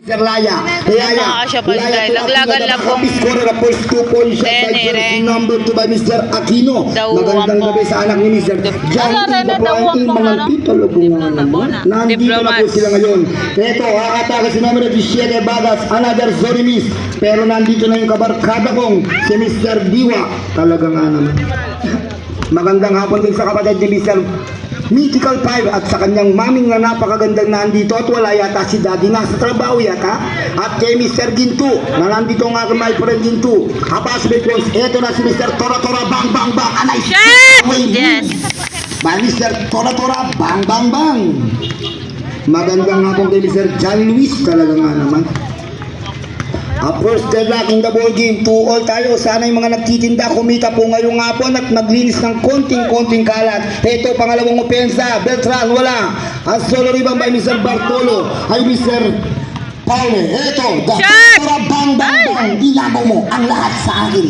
Sir Laya. Mga siya pa dahil naglagan lang pong scorer na first 2 points shot by jersey number 2 by Mr. Aquino. Magandang gabi sa anak ni Mr. John Ibabuan mga titulo bungan naman. Nandito na po sila ngayon. Ito, haatake si numero 17 Bagas, another sorry miss. Pero nandito na yung kabarkada kong si Mr. Diwa. Talaga nga naman. Magandang hapon din sa kapatid ni Mr. Mythical 5 at sa kanyang maming na napakagandang nandito at wala yata si Daddy nasa trabaho yata at kay Mr. Ginto na nandito nga kay my friend Ginto Hapas Beacons. Eto na si Mr. Tora Tora Bang Bang Bang Anay Yes! by Mr. Tora Tora Bang Bang Bang. Magandang hapon kay Mr. John Luis. Talaga nga naman first good luck in the ball game. 2-all tayo. Sana yung mga nagtitinda kumita po ngayong hapon at maglinis ng konting kalat. Ito pangalawang opensa. Beltran wala. Ang solo rebound by Mr. Bartolo ay Mr. Paule. Ito. Bang bang bang. Ilabaw mo ang lahat sa akin.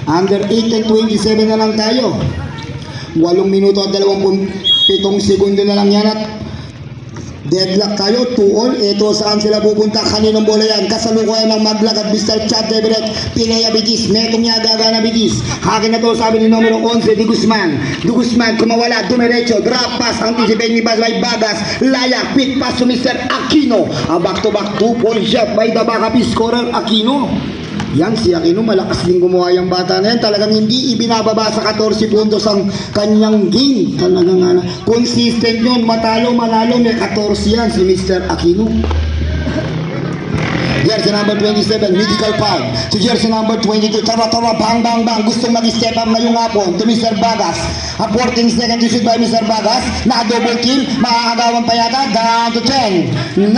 Under 8 and 27 na lang tayo. 8 minuto at 27 segundo na lang yan at deadlock tayo, 2-all. Ito saan sila pupunta, kaninong bola yan, kasalukuyan ng maglag at Mr. Chad Debrek, Pinaya Bigis, Metong Yagaga na Bigis, hakin na to sabi ni numero 11, Di Guzman, kumawala, dumiretso, drop pass, anticipate ni Bas by Bagas, Laya, quick pass to Mr. Aquino, back to back 2-point shot by the backup scorer Aquino. Yan si Aquino, malakas din gumawa yung bata na yan. Talagang hindi ibinababa sa 14 puntos ang kanyang game. Talagang consistent yun, matalo, manalo, may 14 yan si Mr. Aquino. Jersey number 27, Mythical 5. Si jersey number 22, Tora Bang Bang Bang. Gustong mag-step up ngayong hapon to Mr. Bagas. A 14 second to shoot by Mr. Bagas. Na double kill, makakagawan pa yata. Down to 10, 9,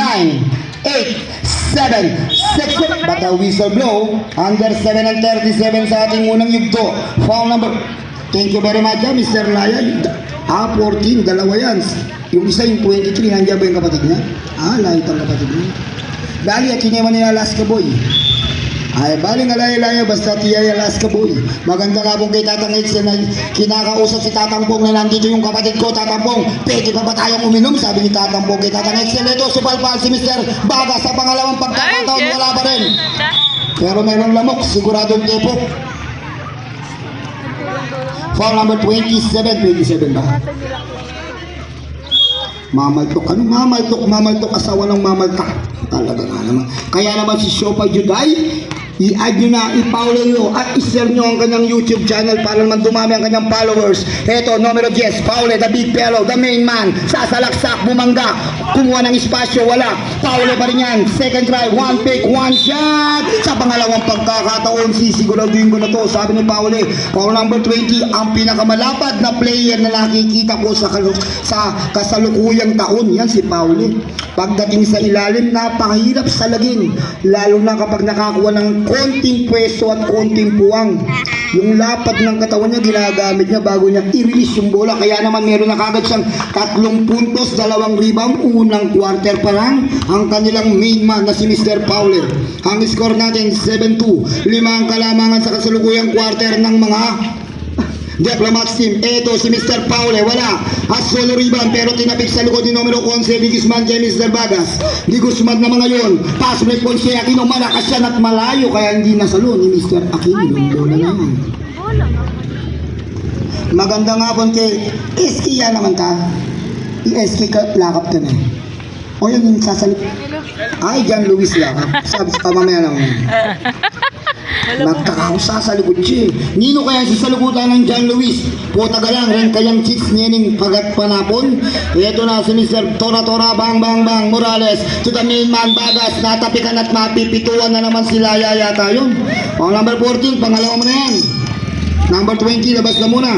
8, 7, 6, but the whistle blow. Under 7 and 37 sa ating unang yugto. Foul number. Thank you very much, Mr. Laya. 14, dalawa yan. Yung isa yung 23, nandiyan ba yung kapatid niya? Lahit ang kapatid niya. Dali at kinema niya Alaska Boy. Ay, baling alaya-laya, basta tiyay Alaska Boy. Maganda nga pong kay Tatang Edson na kinakausap si Tatang Pong na nandito yung kapatid ko, Tatang Pong, pwede pa ba tayong uminom? Sabi ni Tatang Pong kay Tatang Edson. Ito, supalpal si Mr. Baga sa pangalawang pagkakataon, wala pa rin. Pero mayroong lamok, siguradong tepok. Foul number 27 ba? Mamaltok. Ano mamaltok? Asawa ng mamaltak. Talaga nga naman. Kaya naman si Shopa Juday, i-add nyo na, i-follow nyo at i-share nyo ang kanyang YouTube channel para naman dumami ang kanyang followers. Eto, numero 10, Paule, the big fellow, the main man, sasalaksak, bumangga, kumuha ng espasyo, wala. Paule pa rin yan, second try, one pick, one shot. Sa pangalawang pagkakataon, sisiguraduhin ko na to, sabi ni Paule. Foul number 20, ang pinakamalapad na player na nakikita ko sa kasalukuyang taon, yan si Paule. Pagdating sa ilalim, napakahirap salagin, lalo na kapag nakakuha ng konting pwesto at konting puwang. Yung lapad ng katawan niya ginagamit niya bago niya i-release yung bola. Kaya naman meron na kagad siyang 3 puntos, 2 rebound, unang quarter pa lang ang kanilang main man na si Mr. Fowler. Ang score natin 7-2, 5 ang kalamangan sa kasalukuyang quarter ng mga Diplomats team. Eto si Mr. Paule, wala. At solo rebound pero tinapik sa likod ni numero 11, Di Guzman kay Mr. Bagas. Di Guzman naman ngayon. Pass break po si Aquino, malakas yan at malayo kaya hindi nasalo ni Mr. Aquino. Bola na yan. Magandang hapon kay SK yan naman ka. I-SK ka, lakap ka na. O yan yung sasalip. Ay, John Luis lakap. Sabi sa mamaya naman. Nagkakausa sa likod siya. Nino kaya sa salukutan ng John Luis? Puta ka lang, rin kayang chicks niyaning pagat panapon. Ito na si Mr. Tora Bang Bang Bang Morales to the main man Bagas. Natapikan at mapipituan na naman sila yata yun. Ang number 14, pangalawa mo na yan. Number 20, labas na muna.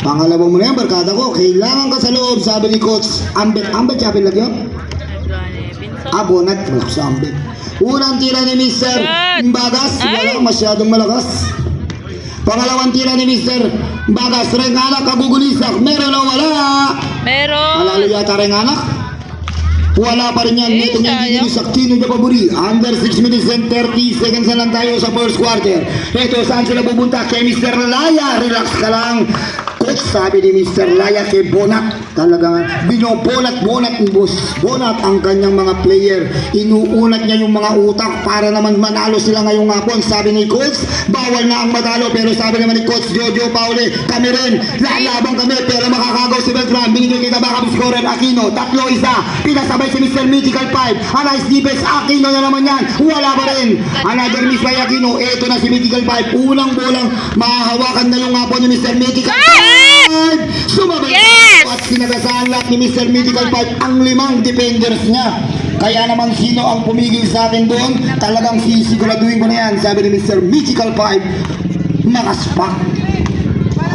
Pangalawa mo na yan, barkada ko. Kailangan ka sa loob, sabi ni Coach Ambet. Ambet, sabi lagi yun? Bonat, wala sa Ambet. Unang tira ni Mr. Bagas, wala masyadong malakas. Pangalawang tira ni Mr. Bagas, Renganak, kagugulisak. Meron o wala? Meron. Alalo yata Renganak? Wala pa rin yan. Netong nagigilis Aquino niya paburi. Under 6 minutes and 30 seconds na lang tayo sa first quarter. Ito, saan sila pupunta? Kay Mr. Laya. Relax ka lang. coach, sabi ni Mr. Laya kay Bonat. Talagang binobonat-bonat ni Boss Bonat ang kanyang mga player. Inuunat niya yung mga utak para naman manalo sila ngayong hapon. Sabi ni coach, bawal na ang matalo. Pero sabi naman ni coach Jojo Pauli, kami rin, lalabang kami. Pero makakagaw si Beltran. Binigay kita baka scorer Aquino. 3-1. Pinasabay si Mr. Mythical 5. A nice defense. Aquino na naman yan. Wala pa rin. Another miss by Aquino. Ito na si Mythical 5. Unang bolang mahahawakan na yung hapon ni Mr. Mythical 5. Sumabay at sinagasaan lahat ni Mr. Mythical 5 ang 5 defenders niya. Kaya naman sino ang pumigil sa akin doon, talagang sisiguraduhin ko na yan. Sabi ni Mr. Mythical 5, makaspak.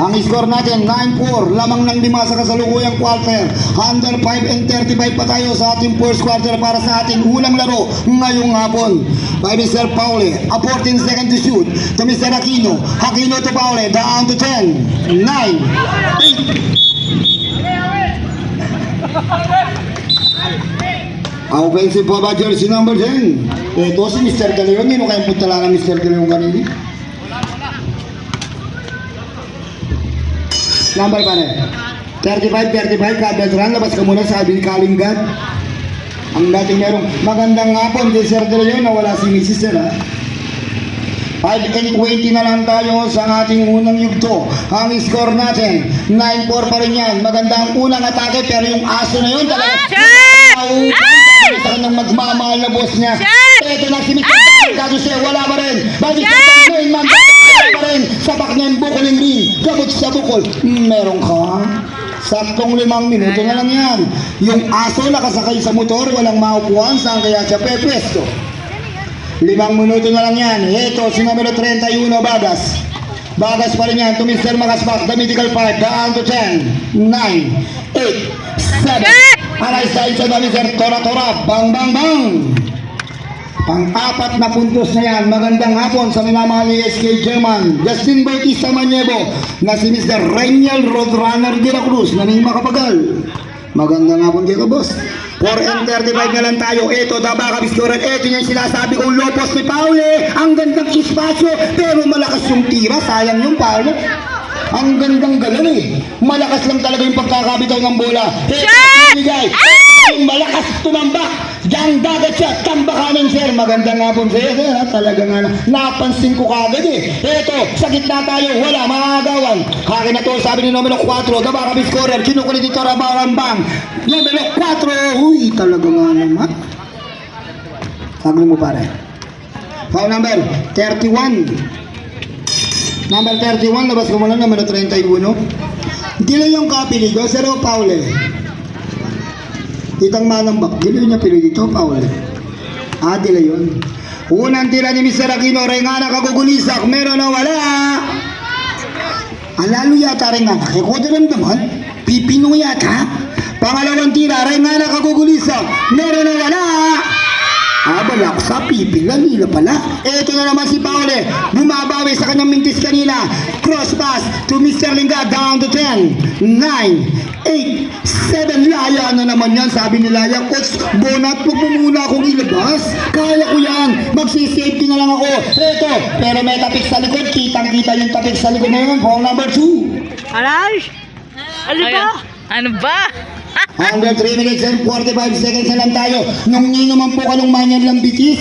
Ang score natin 9-4, lamang ng 5 sa kasalukuyang quarter. Under 5 and 35 pa tayo sa ating first quarter para sa ating unang laro ngayong hapon. By Mr. Pauli, a 14 second to shoot to Mr. Aquino. Aquino to Pauli, down to 10, 9, 8. Offensive pa ba jersey number 10? Ito si Mr. De Leon. Hindi mo kayong puntalaan ng Mr. De Leon kanini? Number pa rin 35, Kabeltran. Labas ka muna, sabi ni Kalinggat. Ang dating merong magandang hapon kay Sir De Leon na wala si Mrs. Sir, ha? 5-20 na lang tayo sa ating unang yugto. Ang score natin 9-4 pa rin yan. Maganda ang unang atake, pero yung aso na yun talaga sa kanyang magmamahal na boss niya. Ito na si Mr. Kaso siya wala pa rin. Bakit wala pa rin sa back niya yung bukol yung ring. Gabot sa bukol. Meron ka? Saktong 5 minuto na lang yan. Yung aso nakasakay sa motor, walang maupuan. Saan kaya siya pepwesto? 5 minuto na lang yan. Ito si numero 31, Bagas. Bagas pa rin yan. To Mr. Makaspak, the Mythical 5, down to 10, 9, 8, 7. Aray sa isa na Mr. Tora-Tora, bang bang bang. Pang-4 na puntos na yan. Magandang hapon sa minamahal ni SK German, Justin Bautista Maniego, na si Mr. Reynel Roadrunner de la Cruz, na may makapagal. Magandang hapon kayo, boss. 4-35 na lang tayo. Ito, Dabaka Biscoran. Ito yung sinasabi kong lopos ni Pauli. Ang gandang espasyo, pero malakas yung tira. Sayang yung Pauli. Ang gandang galan eh. Malakas lang talaga yung pagkakabitaw ng bola. Ito, binigay. Yung malakas tumambak. Yang dagat siya. Tambakanan, sir. Magandang hapon sa'yo, sir. Talaga nga napansin ko kagad eh. Ito, sa gitna tayo. Wala, makakagawan. Hakin na to, sabi ni numero 4. Dabaka Biscoran. Kinukulit ito, Rabarambang. Numero 4. Uy, talaga nga naman. Sabi mo pare. Foul number 31. Number 31, labas ko muna, numero 31. Dila yung kapiligo, Sero Paule. Titang manambak, dila niya pili dito, Paule. Dila yun. Unang tira ni Mr. Aquino, Rengana kagugulisak, meron na wala. Lalo yata Rengana, kaya ko din naman, pipino yata. Pangalawang tira, Rengana kagugulisak, meron na wala. Balak sa pipilan nila pala. Ito na naman si Pauli. Bumabawi sa kanyang mintis kanina. Cross pass to Mr. Lingga. Down to 10, 9, 8, 7. Laya na naman yan. Sabi ni Laya, Coach Bonat, huwag mo muna akong ilabas. Kaya ko yan. Magsisafety na lang ako. Ito, pero may tapik sa likod. Kitang-kita yung tapik sa likod na yun. Ball number 2. Aray! Ano ba? Ano ba? Under 3 minutes and 45 seconds na lang tayo. Nung naman po ka nung manyan lambitis,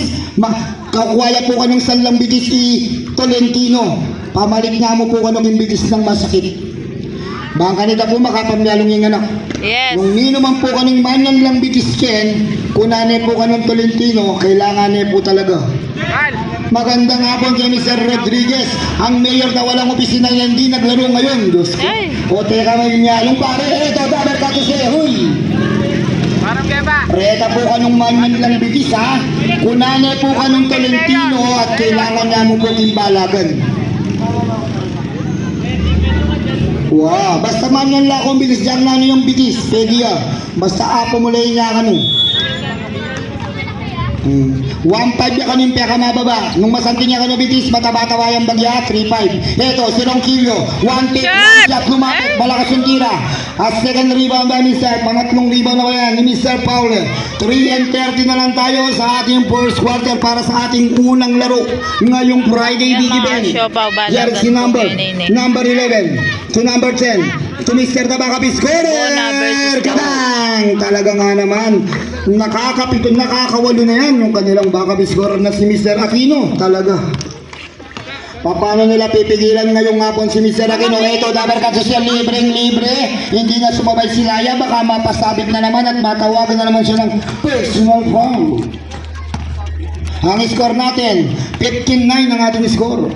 kakuwaya po ka ng San Lambitis Tolentino. Pamalik nga mo po ka ng imbitis ng masakit. Baka nita po makapamyalong yung anak. Yes. Nung naman po ka ng manyan lambitis Ken, kunane po ka ng Tolentino, kailangan po talaga. Magandang hapon kay Mr. Rodriguez, ang mayor na walang opisina na hindi naglaro ngayon. Diyos ko. O teka may nyalong pare. Ito, dabar ka to siya. Huy! Parang kaya Reta po ka nung manyan lang bitis ha. Kunane po ka nung Tolentino at kailangan niya mo po imbalagan. Wow, basta manyan lang akong bitis dyan na yung bitis. Pwede ya. Basta apo mo lang niya ka nung. 1.5 ya kanin peka mababa. Nung masanti niya kanya bitis, mataba-tawa yung bagya, 3.5. Ito, si Ronquillo, 1.5 lumapit, malakas yung tira. At second rebound by Mr. Pangatlong rebound na yan ni Mr. Paul. 3:30 na lang tayo sa ating first quarter para sa ating unang laro ngayong Friday Yan, Big mga Event. siopaw, bala, Jersey bala, number bala, number 11 to number 10 to Mr. Tabaka Scorer. Bona versus Kadang! Talaga nga naman nakakawalo na yan yung kanilang baka scorer na si Mr. Aquino. Talaga. Paano nila pipigilan ngayong hapon si Mr. Aquino? Ito, dapat kasi siya libreng-libre. Hindi na sumabay si Laya. Baka mapasabit na naman at matawagan na naman siya ng personal foul. Ang score natin, 15-9 ang ating score.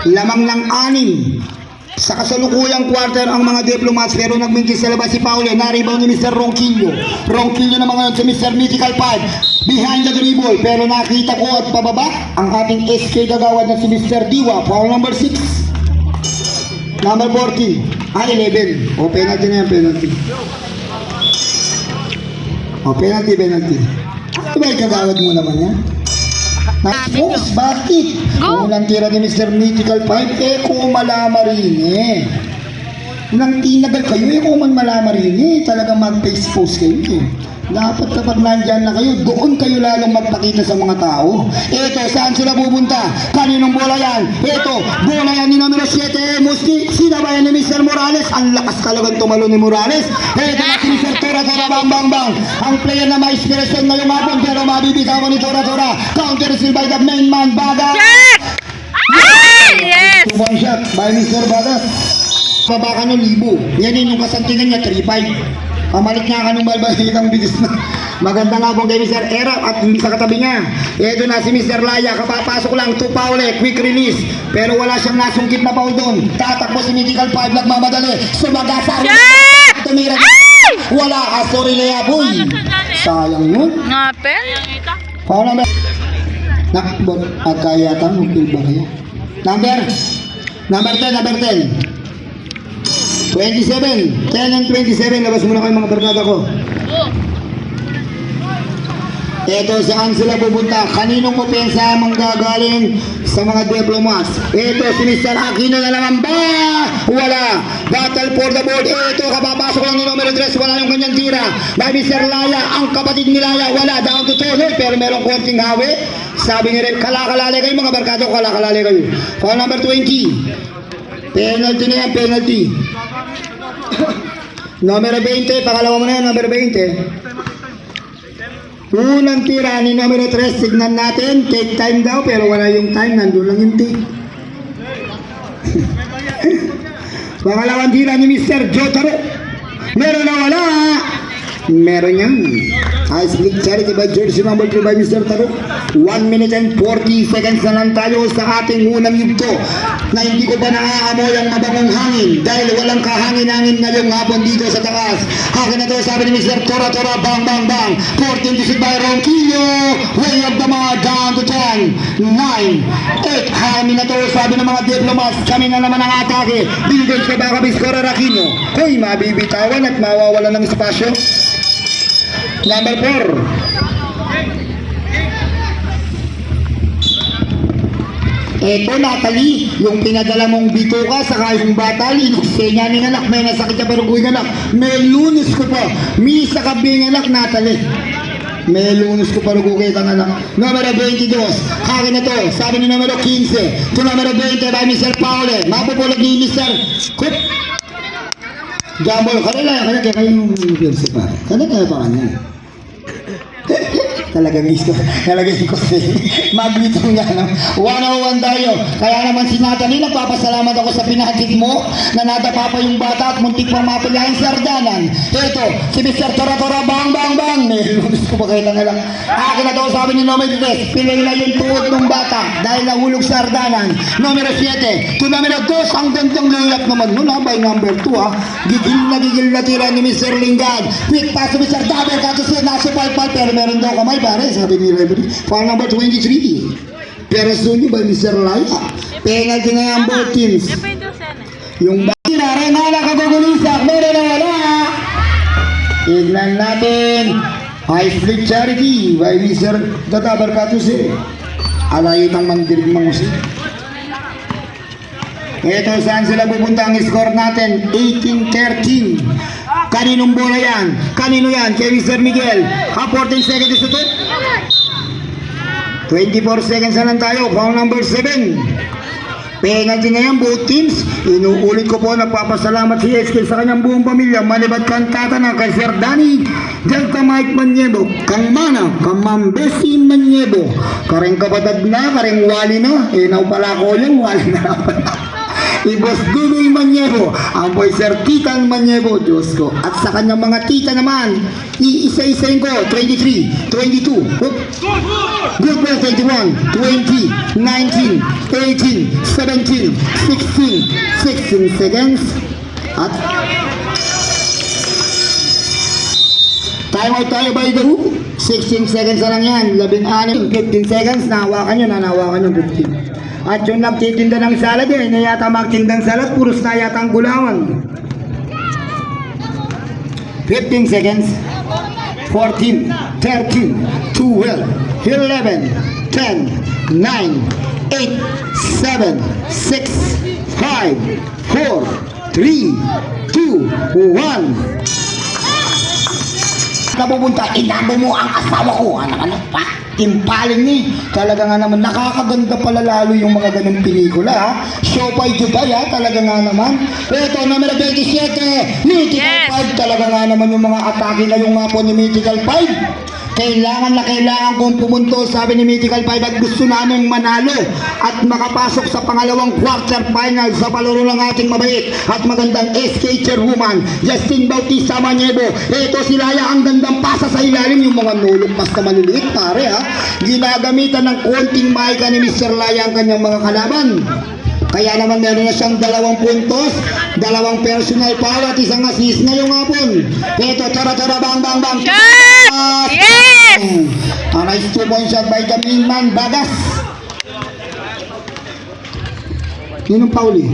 Lamang ng 6 sa kasalukuyang quarter ang mga diplomats, pero nagmintis sa labas si Paulo. Na-rebound ni Mr. Ronquillo. Ronquillo naman ngayon sa Mr. Mythical 5 behind the dribble, pero nakita ko at pababa ang ating SK Gagawad na si Mr. Diwa. Foul number 6, number 14, 11. O penalty na yan, penalty. O penalty. Ano ba yung Gagawad mo naman yan? Nice, bakit? Go! Unang tira ni Mr. Mythical 5, kung malamarin nang tinagal kayo, kung man malamarin talagang mag-face post kayo Dapat kapag nandyan na kayo, doon kayo lalong magpakita sa mga tao. Ito, saan sila pupunta? Kaninong bola yan? Ito, bola yan ni numero 7, Musti. Sinabayan ni Mr. Morales. Ang lakas talagang tumalo ni Morales. Ito na si Mr. Tora, bang. Ang player na may inspirasyon ngayong hapon, pero mabibitawan ni Tora. Counter steal by the main man, Baga. Ay, yes! 2-1 shot by Mr. Bagas. Baba ka ng libo. Yan yung kasantingan niya, 3-5. Pamalit nga ka nung balbalik ang bilis na. Maganda nga po kay Mr. Erap at hindi sa katabi niya. Ito na si Mr. Laya. Kapapasok lang, 2 foul, quick release. Pero wala siyang nasungkit na foul doon. Tatakbo si Mythical 5, nagmamadali. Sumagasa. Tumira. Wala ka, sorry Lea, boy. Sayang yun. Ngapel? Foul number. Nakbot, agkayatang mukil ba kayo? Number 10. 27, 10 and 27, labas muna kayo mga barkada ko. Ito, saan sila pupunta? Kaninong opensa manggagaling sa mga diplomats? Ito, si Mr. Aquino na naman ba? Wala. Battle for the board. Ito, kapapasok lang ni numero 3, wala yung kanyang tira. By Mr. Laya, ang kapatid ni Laya, wala. Down to tunnel, pero merong konting hawi. Sabi ni Rep, kalakalali kayo mga barkada ko, kalakalali kayo. Foul number 20. Penalty na yan, penalty. Numero 20, pangalawa mo na yan, numero 20. Unang tira ni numero 3, tignan natin, take time daw, pero wala yung time, nandun lang yung take. Pangalawang tira ni Mr. Jotaro. Meron na wala. Meron yan. Ice League Charity by jersey number 2 by Mr. Taro. 1 minute and 40 seconds na lang tayo sa ating unang yugto na hindi ko pa naaamoy ang mabangong hangin dahil walang kahangin-hangin ngayong hapon dito sa taas. Akin na to, sabi ni Mr. Tora, bang. 14 to sit by Ronquillo. Way of the mark, down to 10, 9, 8. Hangin na to, sabi ng mga diplomats. Kami na naman ang atake. Bilden ka baka Scorer Aquino. Hoy, mabibitawan at mawawala ng espasyo. Number 4. Eto, Natalie, yung pinadala mong bituka sa yung batal, inuksenya ng anak, may nasakit ka pero kuwi anak, may lunes ko pa, misa ka bing anak, Natalie. May lunes ko pa rugugay kang anak. Numero 22, hakin na to, sabi ni numero 15, to numero 20 by Mr. Paule, mapupulag ni Mr. Kup. Jambol, kanila yung versi pa. Kanila pa kanya. Talagang isko. Magnitong yan. 101 tayo. Kaya naman si Natalie, nagpapasalamat ako sa pinahagig mo na nadapa pa yung bata at muntik pa mapilahin sa Ardanan. Ito, si Mr. Tora, bang. Lumis ko pa kayo lang. Akin na to, sabi ni Numero 3, pilay na yung tuod ng bata dahil nahulog sa Ardanan. Numero 7, to numero 2, ang gandang layup naman nun ha, by number 2 ha. Gigil na tira ni Mr. Lingad. Quick pass to Mr. Daber, katos na nasa palpal, pero meron daw kamay pare, sabi ni referee. Foul number 23. Pero sunyo by Mr. Laya. Penalty na yung both teams. Yung baki na rin na nakagagulisak, meron na wala. Tignan natin. Ice League Charity by Mr. Databar Katuse. Alayot ang mandirig mangusin. Ito saan sila pupunta ang score natin? 18-13. Kaninong bola yan? Kanino yan? Kay Mr. Miguel. 14 seconds to shoot. 24 seconds na lang tayo. Foul number 7. Penalty na yan, both teams. Inuulit ko po, nagpapasalamat si SK sa kanyang buong pamilya. Malibat kantata na kay Sir Danny Delta Mike Manyebo, Kang Mana, Kamambesi Manyebo, kareng kapatid na, kareng wali na. Naw pala ko yung wali na pala. Ibos Dudoy Manyebo, ang boy Sir Titan Manyebo, Diyos ko. At sa kanyang mga tita naman, iisa-isayin ko, 23, 22, good ball, 21, 20, 19, 18, 17, 16 seconds. At time out tayo by the hook. 16 seconds na lang yan. 16, 15 seconds. Nahawakan nyo 15. At yung nagtitinda ng salad na yata magtindang salad, puros na yata ang gulawan. 15 seconds. 14, 13, 12, 11, 10, 9, 8, 7, 6, 5, 4, 3, 2, 1. Napupunta, inabo mo ang asawa ko. Anak-anak pa. Impaling ni. Talaga nga naman, nakakaganda pala lalo yung mga ganun pelikula, ha? Siopay Juday, ha? Talaga nga naman. Ito, numero 27, Mythical 5. Talaga nga naman yung mga atake na yung mga po ni Mythical 5. Kailangan kong pumunto, sabi ni Mythical 5, at gusto namin manalo at makapasok sa pangalawang quarterfinal sa palaro ng ating mabait at magandang SK chairwoman, Justin Bautista Manyebo. Ito si Laya, ang gandang pasa sa ilalim, yung mga nulog basta maliliit, pare, ha? Ginagamitan ng konting maika ni Mr. Laya ang kanyang mga kalaban. Kaya naman meron na siyang 2 puntos, 2 personal foul at isang assist ngayong hapon. Ito, tara, bang. Shot! Yes! A nice 2-point shot by the main man, Bagas. Yun ang Pauli.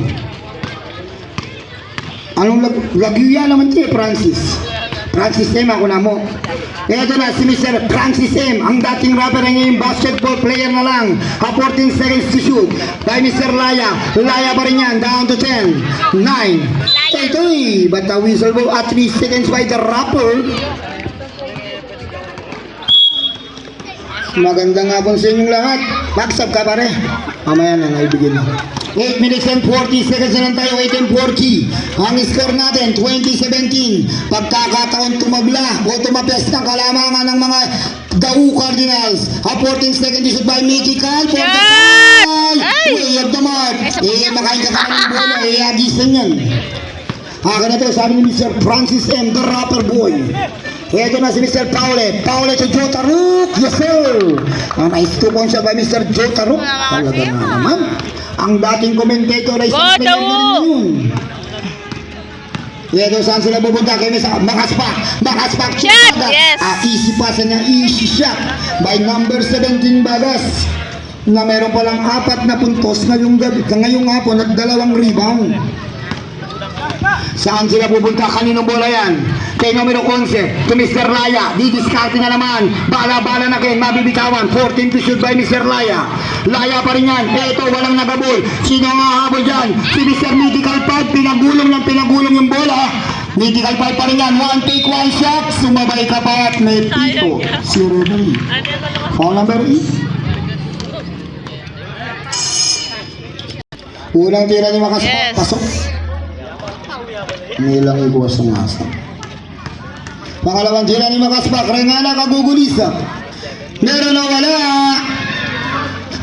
Anong lagyo yan naman siya, Francis? Francis M, ako na mo. Ito na si Mr. Francis M, ang dating rapper na ngayon basketball player na lang. 14 seconds to shoot by Mr. Laya. Laya pa rin yan, down to 10, 9, 8, but the whistle blow at 3 seconds by the rapper. Magandang hapon sa inyong lahat. Magsab ka pare. Mamaya na, naibigin na. 8 minutes and 40 seconds na lang tayo, 8 and 40. Ang score natin, 2017. Pagkakataon tumabla o tumapyas ng kalamangan ng mga Dau Cardinals. 14 seconds to shoot by Mythical. For the goal! Way of the mark. Makain ka ng bola. Agisan yan. Haka na to, sabi ni Mr. Francis M, the rapper boy. Ito na si Mr. Paule to Joe Taruk. Yes sir. A nice 2-point shot by Mr. Joe Taruk. Talaga na naman. Ang dating commentator ay isang player na yun. Ito saan sila pupunta? Kaya sa Makaspak. Shot! Yes! Easy pass na easy shot by number 17 Bagas. Na meron palang 4 na puntos ngayong hapon at 2 rebound. Saan sila pupunta? Kaninong bola yan? Kay numero 11, to Mr. Laya. Didiskarte na naman. Bala-bala na kayo. Mabibitawan. 14 to shoot by Mr. Laya. Laya pa rin yan. Ito, walang nagabol. Sino ang hahabol dyan? Si Mr. Mythical 5. Pinagulong yung bola. Mythical 5 pa rin yan. 1 take, 1 shot. Sumabay ka pa at may pito. Si Rebel. Foul number 8. Unang tira ni Makaspak. Yes. Pasok. Nilang ibuwas ng asap. Pangalawang tira ni Makaspak. Rengana kagugulisa. Meron na wala.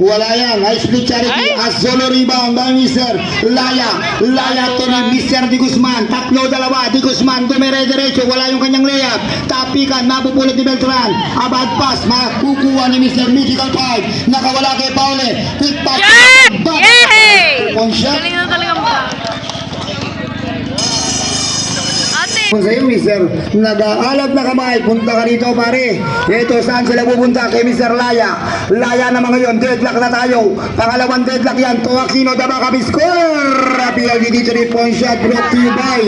Wala yan. High split charity. As solo rebound by Mr. Laya. Laya to ni Mr. Di Guzman. 3-2. Di Guzman dumere-derecho. Wala yung kanyang layup. Tapikan. Mapupulot ni Beltran. Abad pass. Makukuha ni Mr. Mythical 5. Nakawala kay Paule. Quick pass. Shot! Yay! On shot. Galing na talaga mo. Kung sa'yo, Mr. Nag-aalat na kamay, punta ka dito, pare. Ito, saan sila pupunta? Kay Mr. Laya. Laya naman ngayon, deadlock na tayo. Pangalawang deadlock yan. Toakino, Dabakabi, score! PLDD 3-point shot, brought to you by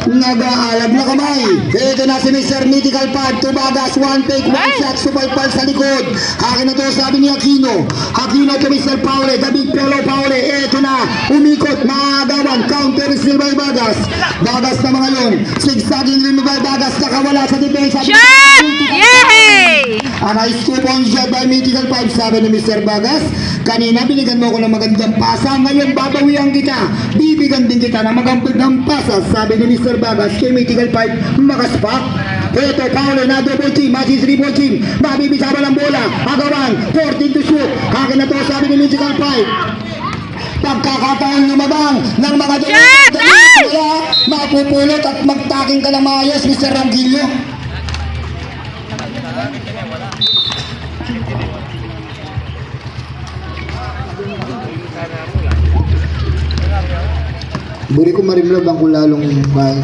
Nag-aalag na kamay. Ito na si Mr. Mythical Pad. Tumagas, one take, one Ay! shot, supalpal sa likod. Akin na to, sabi ni Aquino. Aquino to Mr. Paule, the big fellow Paule. Ito na, umikot, maagawan, counter still by Bagas. Bagas na mga yun. Sigsaging rin by Bagas, nakawala sa depensa. Shot! Yay! A nice 2-point shot by Mythical Pad, sabi ni Mr. Bagas. Kanina, binigyan mo ko ng magandang pasa. Ngayon, babawian kita. Bibigyan din kita ng magandang pasa, sabi ni Mr. Bagas kay Mythical Pad. Makaspak. Ito, Paolo na double team, mati 3-point team. Mabibisama ng bola. Agawan, 14 to shoot. Akin na to, sabi ni Mythical Pad. Pagkakataon lumabang ng mga Shot! Ay! mapupulot at magtaking ka ng maayos, Mr. Rangilio. Buri ko marimlog ang kung lalong may.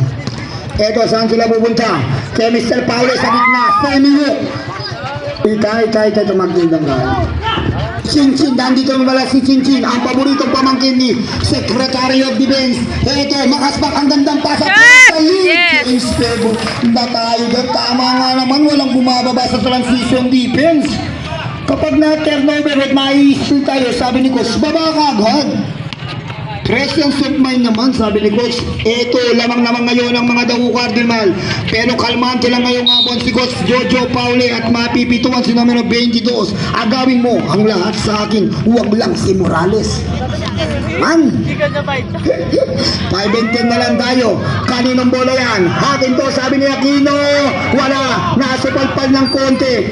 Eto, saan sila pupunta? Kay Mr. Paolo sa gitna. Semi-hook. Ita, tumagtindang gano'n. Chinchin, nandito wala si Chinchin, ang paboritong pamangkin ni Secretary of Defense. Eto, makaspak ang gandang pasa. Yes! James Pebo, na tayo doon. Tama nga naman, walang bumababa sa transition defense. Kapag na-turnover at ma-i-issue tayo, sabi ni Coach, baba ka agad. Presence of mind naman, sabi ni Coach. Eto, lamang-lamang ngayon ang mga Dagu Cardinal. Pero kalmante lang ngayong hapon si Coach Jojo Paule at mapipituan si numero 22. Agawin mo ang lahat sa akin, huwag lang si Morales. Man! 5 and 10 na lang tayo. Kaninong bola yan? Hakin to, sabi ni Aquino. Wala, nasupalpal ng konti.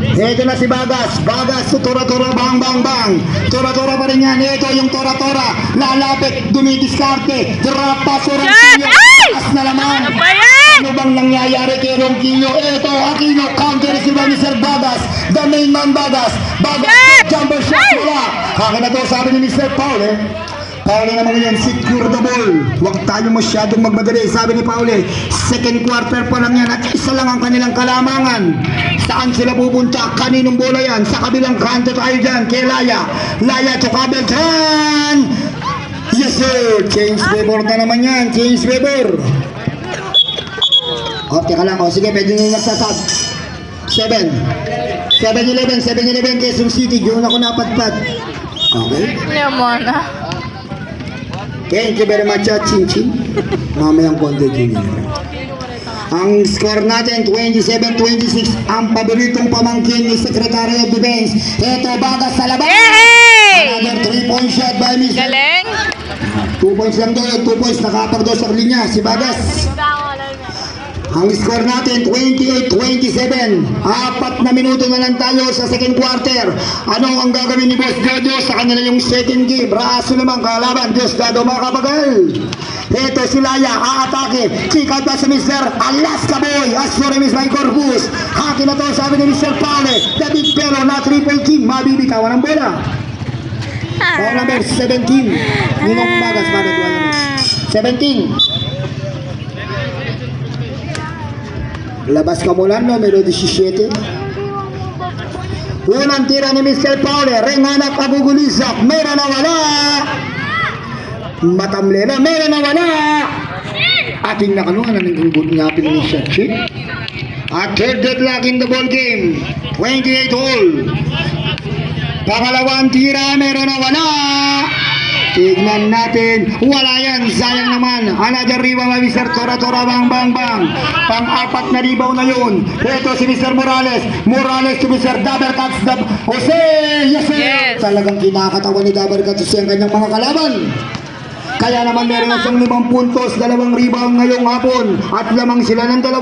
Ito na si Bagas. Bagas, tora-tora, bang, bang, bang. Tora-tora pa rin yan. Ito yung tora-tora. Lalapit, dumidiskarte. Drop pass, Ronquillo. Ay! Taas na naman. Ano ba yan? Ano bang nangyayari kay Ronquillo? Ito, Aquino, counter si Mr. Bagas. The main man Bagas. Bagas, Shot! jumper shot, Ay! wala. Hakin na to, sabi ni Mr. Paule. Paule naman yan, secure the ball. Huwag tayo masyadong magmadali, sabi ni Paule. Second quarter pa lang yan at isa lang ang kanilang kalamangan. Saan sila pupunta? Kaninong bola yan? Sa kabilang kanto tayo dyan, kay Laya. Laya to Cabeltran. Yes sir, James Weber na naman yan, James Weber. O, teka lang, o sige, pwede nyo magsasab. 7-11, Quezon City, doon ako napadpad. Okay? Naman ah. Thank you very much, Chinchin. Mamayang konti, Chinchin. Ang score natin, 27-26. Ang paboritong pamangkin ni Secretary of Defense. Ito, Bagas sa labas. Yay! Another 3-point shot by Mr. Galing! 2 points lang doon. 2 points. Nakapagdo sa linya, si Bagas. Ang score natin, 28-27. 4 na minuto na lang tayo sa second quarter. Ano ang gagawin ni Boss Jojo sa kanila yung second game? Raso naman kalaban. Diyos gado makapagal. Ito si Laya, aatake. Chika ba si Mr. Alaska Boy? Sorry, Miss My Corpus. Haki na to, sabi ni Mr. Paule. The big fellow na triple team. Mabibitawan ang bola. Ball number 17. Ninong Bagas, 17. Labas ka mula, numero 17. Unang tira ni Mr. Paule. Rengana Kagugulisak. Meron na wala. Matamle na. Meron na wala. Ating nakanuhan ng good nga ni Shachik. At third deadlock in the ball game. 28 all. Pangalawang tira. Meron na wala. Tignan natin. Wala yan. Sayang naman. Another rebound by Mr. Tora-Tora Bang Bang Bang. Pang-apat na rebound na yun. Ito si Mr. Morales. Morales to Mr. Dabarcats. Jose! Yes, sir! Yes. Talagang kinakatawan ni Dabarcats ang kanyang mga kalaban. Kaya naman meron na siyang 5 puntos, 2 rebound ngayong hapon. At lamang sila ng 2.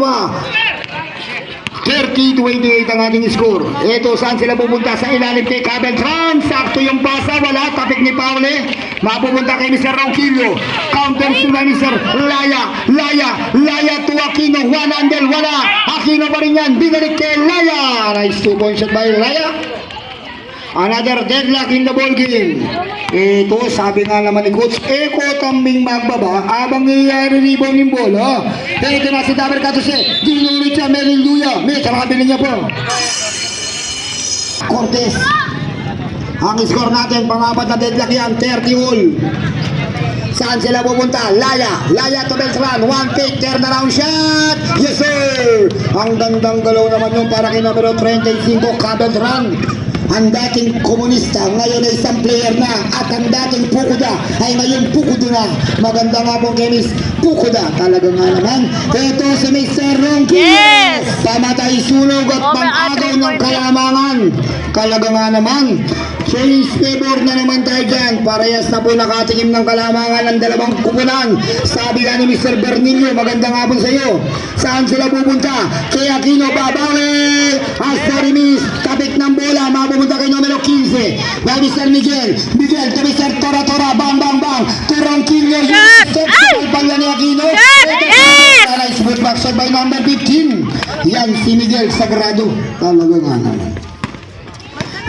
30-28 ang ating score. Ito, saan sila pupunta? Sa ilalim kay Cabeltran. Sakto yung pasa. Wala. Tapik ni Paule. Mapupunta kay Mr. Ronquillo. Counter sila Mr. Laya to Aquino. One handle. Wala. Aquino pa rin yan. Binalik kay Laya. Nice 2-point shot by Laya. Another deadlock in the ball game. Ito, sabi nga naman ni Coach, Eko Tambing magbaba, abang rebound yung bola. Ito na si Dabar Katose, dinulit siya, Meryl Luya, may sarakabili niya po. Cortez. Ang score natin, pang-apat na deadlock yan, 30 all. Saan sila pupunta? Laya to Beltran. 1 feet, turn around shot. Yes sir! Ang gandang galaw naman yung para kay numero 35, Ka Beltran. Ang dating komunista, ngayon ay isang player na. At ang dating Pukuda ay ngayon Pukuda na. Maganda nga pong kay Miss Pukuda. Talaga nga naman. Ito si Mr. Ronquillo. Yes! Pamatay sunog at Oh, may pang-agaw ng point. kalamangan. Talaga nga naman. Change favor na naman tayo dyan. Parehas na po nakatikim ng kalamangan ng dalawang kupunan. Sabi nga ni Mr. Bernillo, magandang hapon sa iyo. Saan sila pupunta? Kay Aquino, babawi! Sorry miss, kapit ng bola, mapupunta kay numero 15. By Mr. Miguel to Mr. Tora, bang! Turangquillo, Shot! Ay! pala ni Aquino. Shot! Yes! Nice foot back shot by number 15. Yan si Miguel Sagrado. Talaga nga naman.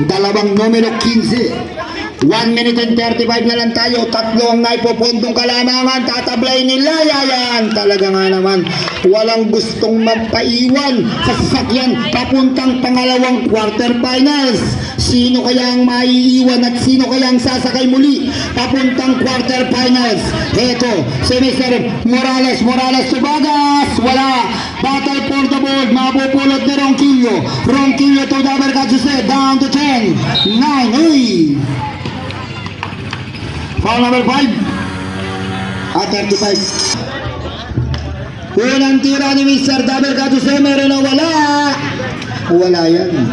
Dalawang numero 15. 1 minute and 35 na lang tayo. Tatlo ang naipopondong kalamangan. Tatablay nila yan. Talaga nga naman. Walang gustong magpaiwan sa sasakyan papuntang pangalawang quarterfinals. Sino kaya ang maiiwan at sino kaya ang sasakay muli papuntang quarterfinals? Eto, si Mr. Morales Tubagas. Wala. Battle for the ball. Mapupulot ni Ronquillo to the Vergajuse. Down to 10. 9. Uy! Foul number 5. 35. Unang tira ni Mr. Daber Gatuse, meron na wala yan.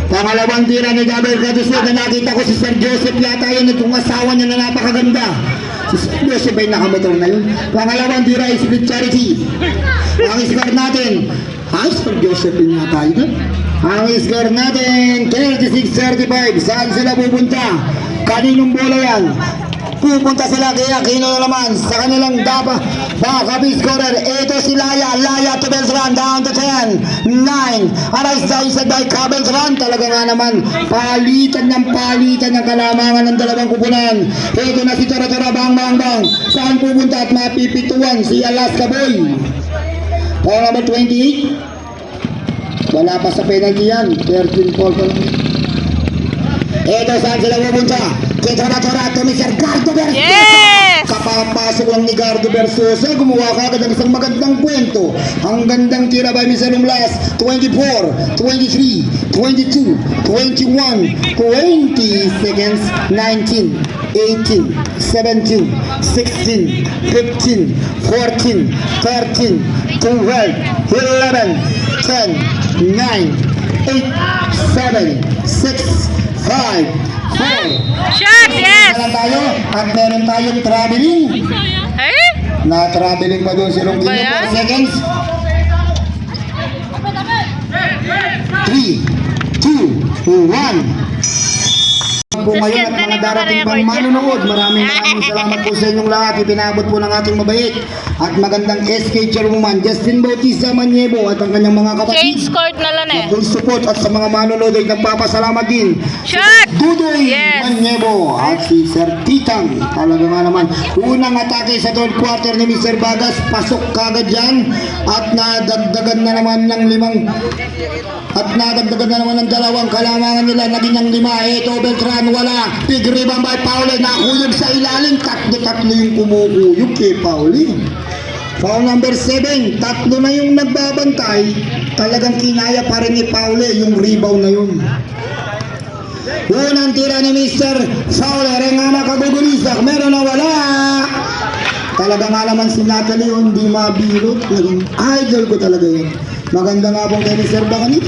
Pangalawang tira ni Daber Gatuse na nakita ko si Sir Joseph yata yun itong asawa niya na napakaganda. Si Sir Joseph ay nakamotor na yun. Pangalawang tira is with Charity. Ang score natin ay Sir Joseph din yata yun. Ang score natin 36-35. Saan sila pupunta? Kaninong bola yan? Pupunta sila kay Aquino na naman sa kanilang backup scorer. Ito si Laya to Beltran, down to 10. 9. Arise dahil by Ka Beltran. Talaga nga naman palitan ng kalamangan ng dalawang kupunan. Ito na si Tora, bang. Saan pupunta at mapipituan si Alaska Boy? Foul number 28. Wala pa sa penalty yan. 13-4 pa lang. Ito saan sila pupunta? Kay Tora to Mr. Gardo Versosa. Yes! Kapapasok lang ni Gardo Versosa, gumawa ka agad ng isang magandang kwento. Ang gandang tira by Mr. Lumlas. 24, 23, 22, 21, 20 seconds, 19, 18, 17, 16, 15, 14, 13, 12, 11, 10, 9, 8, 7, 6, 5, 4. Shot! Yes! Alam tayo, at meron tayong traveling. Ay! Na-traveling pa doon si Ronquillo. Ba yan? 4 seconds. 3, 2, 1. Po ngayon at mga darating pang manunood, maraming salamat po sa inyong lahat. Ipinabot po ng ating mabait at magandang SK Chairwoman Justin Bautista Maniebo at ang kanyang mga kapatid. Change court na lang eh. Full support at sa mga manunood ay nagpapasalamat din. Shot! Dudoy Yes! Maniebo at si Sir Titang. Talaga nga naman. Unang atake sa third quarter ni Mr. Bagas. Pasok kagad yan. At nadagdagan na naman ng dalawang kalamangan nila. Naging ang 5. Ito Beltran wala. Big rebound by Pauli. Nakuyog sa ilalim. Tatlo yung kumukuyog kay Pauli. Foul number 7. Tatlo na yung nagbabantay. Talagang kinaya pa rin ni Pauli yung rebound na yun. Unang tira ni Mr. Fowler ang anak kagugulisak. Meron na wala. Talaga nga naman si Natalie hindi mabirot. Naging idol ko talaga yun. Maganda nga pong kay Mr. Bacanit.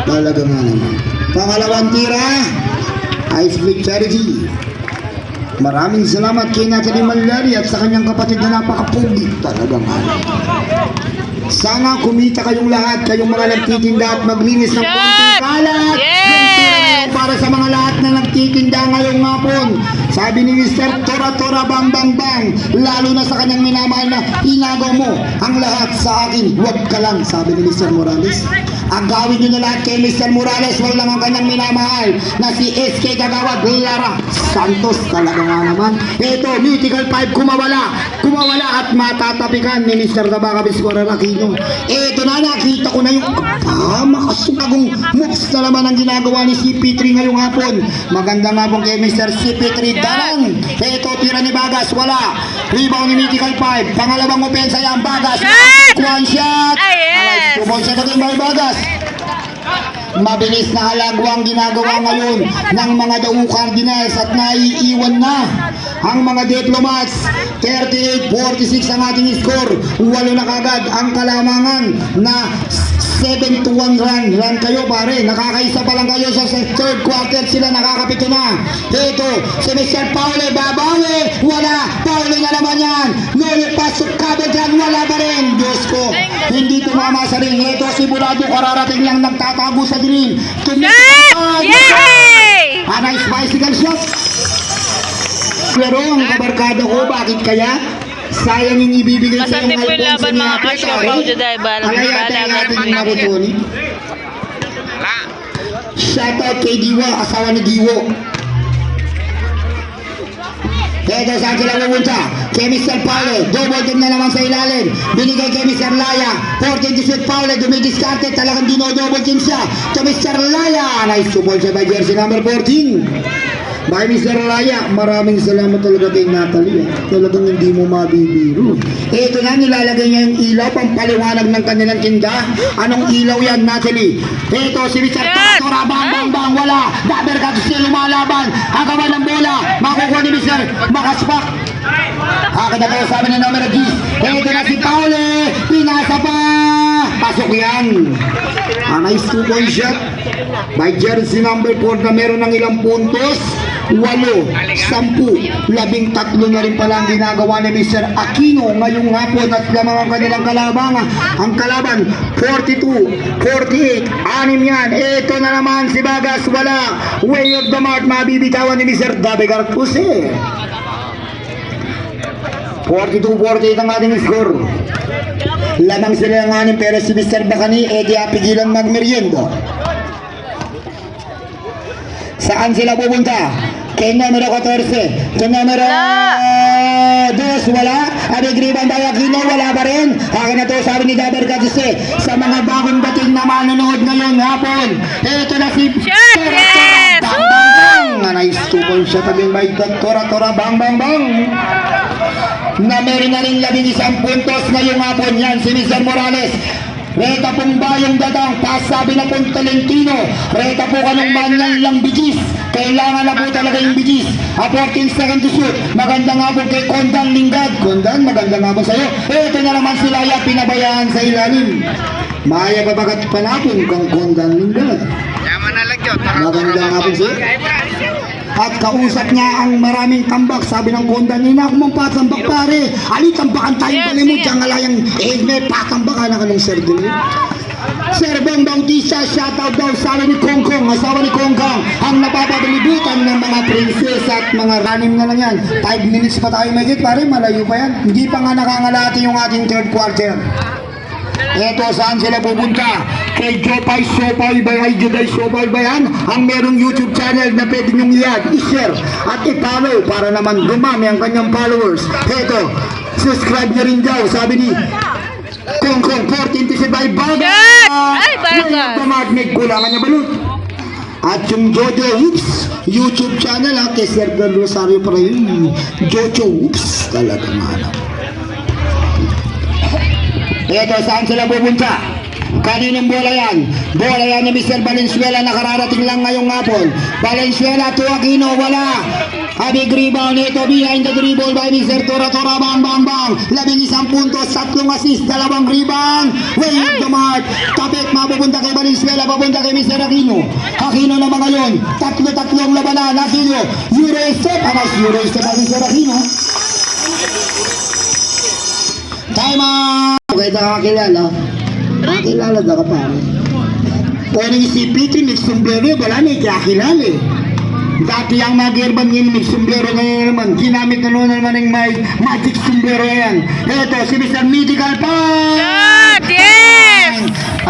Talaga nga naman. Pangalawang tira Ice Flick Charity. Maraming salamat kay Natalie Malari at sa kanyang kapatid na napakapugi. Talaga nga naman. Sana kumita kayong lahat, kayong mga nagtitinda at maglinis ng konting kalat. Yes! Para sa mga lahat na nagtitinda ngayong hapon. Sabi ni Mr. Tora, bang. Lalo na sa kanyang minamahal na inagaw mo ang lahat sa akin. Huwag ka lang, sabi ni Mr. Morales. Agawin nyo na lahat kay Mr. Morales. Wala lang ang kanyang minamahal na si SK Kagawad Lara Santos. Talaga nga naman. Ito, Mythical 5 kumawala at matatapikan ni Mr. Tabaka Biscora Aquino. Ito na, nakita ko na yung makasugagong moves na naman ang ginagawa ni CP3 ngayong hapon. Maganda nga pong kay Mr. CP3 Dalang. Ito, tira ni Bagas, wala. Rebound ni Mythical 5. Pangalawang opensa yan, Bagas. One shot. Yes! One shot again by Bagas. Mabilis na halagwang ginagawa ngayon ng mga Daw Cardinals at naiiwan na ang mga Diplomats. 38-46 ang ating score. 8 na kagad ang kalamangan na 7-1 run kayo pare. Nakakaisa pa lang kayo sa third quarter, sila nakakapito na. Ito, si Mr. Paule babawi. Wala, Paule na naman yan. Nulit pasok kabel dyan, wala pa rin. Diyos ko, hindi tumama sa ring. Ito, si Burado kararating lang nagtatago sa dilim. Yay! Nice bicycle shot. Pero ang kabarkada ko, bakit kaya? Sayang yung ibibigay sa Masarap yung po yung Alfonso laban ni mga Ate kasyo, Sari. Paulo Day, balang Alayate ang balang. ating marutoni. Wala. Shoutout kay Diwa, asawa ni Diwo. Ito saan sila pupunta? Kay Mr. Paule, double team na naman sa ilalim. Binigay kay Mr. Laya. 14 to shoot Paule, dumidiskarte, talagang dino-double team siya. To Mr. Laya, nice to ball siya by jersey number 14. By Mr. Laya, maraming salamat talaga kay Natalie. Talagang hindi mo mabibiro. Ito na, nilalagay niya yung ilaw, pampaliwanag ng kanilang tinda. Anong ilaw yan, Natalie? Ito, si Mr. Yes! Tatora, bang, wala. Daber ka siya lumalaban. Agawan ng bola. Makukuha ni Mr. Makaspak. Akin na kayo sabi ng numero 10. Ito na si Paule. Pinasa pa. Pasok yan. A nice 2-point shot. By jersey number 4 na meron ng ilang puntos. 8, 10, 13 na rin pala ang ginagawa ni Mr. Aquino ngayong hapon at lamang ang kanilang kalaban. Ang kalaban, 42, 48, 6 yan. Ito na naman si Bagas, wala. Way of the mark, mabibitawan ni Mr. Dabegar Puse. 42-48 ang ating score. Lamang sila ng 6 pero si Mr. Bacani, di apigilan magmerienda. Saan sila pupunta? Kay numero 14. Kay numero 2, wala. Abigriban by Aquino, wala pa rin. Akin na to, sabi ni Daber Cadice. Sa mga bagong dating na manonood ngayon hapon. Ito na si Shot! Yes! Bang. Nice 2-point shot again by Tora bang. Na meron na rin 11 puntos ngayong hapon. Yan si Mr. Morales. Reta pong bayong datang, pasabi na pong Tolentino. Reta po kanong manyan lang bigis. Kailangan na po talaga yung bigis. 14 seconds to shoot. Maganda nga po kay Kondan Lingad. Kondan, maganda nga po sa'yo. Ito na naman si Laya, pinabayaan sa ilalim. Maya babagat panapon kang Kondan Lingad. Yaman na lang yun. Maganda nga po sa'yo. At kausap niya ang maraming tambak. Sabi ng Kondan, hindi na ako mong patambak pare. Ali, tambakan tayo Yes, pala mo. sige. Diyan nga lang may patambakan na ka ng Sir Dili. Sir Bong Bautista, shoutout daw sa ni Kongkong, asawa ni Kongkong, ang napapabilibutan ng mga princess at mga ranim na lang yan. 5 minutes pa tayo magigit pare, malayo pa yan. Hindi pa nga nakangalati yung ating third quarter. Eto, saan sila pupunta? Kay Jopay Sopay Bayay, Juday Sopay Bayan, ang merong YouTube channel na pwede nyong i-share at i-follow para naman dumami ang kanyang followers. Eto, subscribe nyo rin daw, sabi ni Kongkong 14 to by Baga. Ay, Baga. Magnet, kulangan niya balut. At yung Jojo Oops YouTube channel kay Sir Del Rosario para yun. Jojo Oops, talaga mahanap. Ito, saan sila pupunta? Kaninong bola yan? Bola yan ni Mr. Valenzuela na kararating lang ngayong hapon. Valenzuela to Aquino, wala. Big rebound ito, behind the dribble by Mr. Tora, bang. 11 puntos, 3 assist, 2 rebound. Way of the mark. Tapik, mapupunta kay Valenzuela, papunta kay Mr. Aquino. Aquino naman ngayon, 3 labanan. Aquino, Euro step, Euro step by Mr. Aquino. Time out! Okay, nakakilala. Nakakilala ka pare. Pero si Piti, may sombrero, wala na kakilala eh. Dati ang mag-airban yun, may sombrero ngayon naman. Ginamit na naman ng may magic sombrero yan. Ito, si Mr. Mythical pa! Shot! Yes!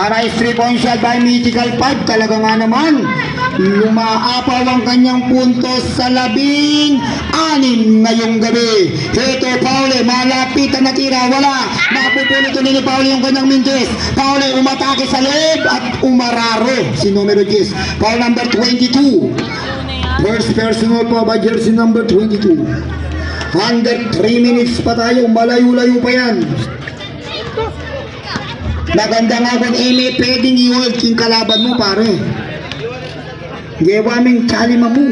Arise 3-point shot by Mythical 5. Talaga nga naman. Lumaapaw ang kanyang puntos sa 16 ngayong gabi. Heto Paule, malapit ang natira. Wala. Napupulot ulit ni Paule yung kanyang mintis. Paule umatake sa loob at umararo si numero 10. Foul number 22. First personal po by jersey number 22. Under 3 minutes pa tayo. Malayo-layo pa yan. Maganda nga kung pwedeng i-hold yung kalaban mo pare. Gewaming kalima mo.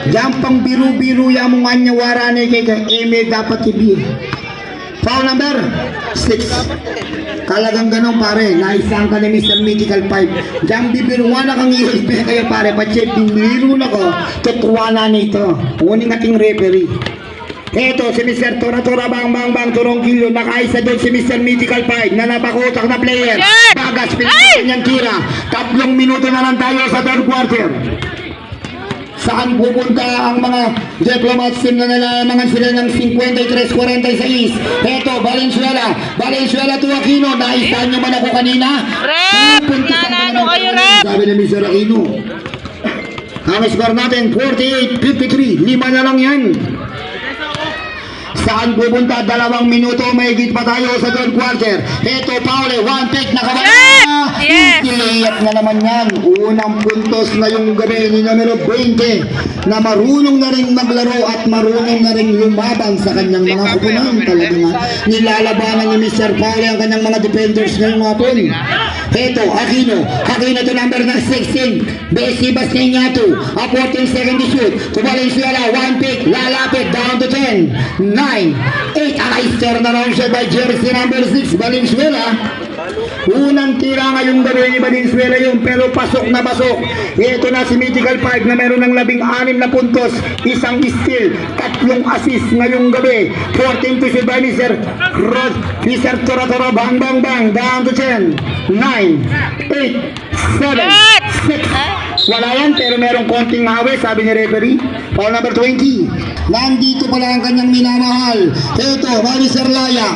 Diyan pang biru-biru ya mong anyawara na kay dapat ibig. Foul number 6. Talagang ganun pare. Naisang ka ni Mr. Mythical 5. Diyan bibiruan na kang i-hold kayo pare. Pacheck biro na ko. Tutuwa na nito. Uning ating referee. Eto si Mr. Tora bang turong kilo, nakaisa doon si Mr. Mythical 5 na napakutak na player. Shot! Bagas pilihan niyang tira. 3 minuto na lang tayo sa third quarter. Saan pupunta ang mga diplomats team na nalamangan sila ng 53-46? Eto, Valenzuela to Aquino. Naisahan niyo man ako kanina. Rep! Nanalo kayo, Rep! Sabi ni Mr. Aquino. Ang score natin 48-53. 5 na lang yan. Saan pupunta? 2 minuto, may higit pa tayo sa third quarter. Ito, Paule, one pick, nakabala. Yes! Ilayap na naman yan. Unang puntos na yung gabi ni numero 20 na marunong na rin maglaro at marunong na rin lumaban sa kanyang mga kupunan. Talaga nga, nilalabanan ni Mr. Paule ang kanyang mga defenders ngayong hapon. Ito, Aquino to number 16. Besibas Kenyato, a 14 second to shoot. To Valenzuela, one pick, lalapit, down to 10. 9, 8, Alister na round shot by jersey number 6, Valenzuela. Unang tira ngayong gabi ni Valenzuela yun, pero pasok na pasok. Ito na si Mythical 5 na meron ng 16 na puntos, isang steal, 3 assist ngayong gabi. 14 to shoot by Mr. Tora, bang, down to 10. 9, 8, 7, 6. Wala yan, pero merong konting hawi, sabi ni referee. Foul number 20. Nandito pala ang kanyang minamahal. Ito, Mr. Laya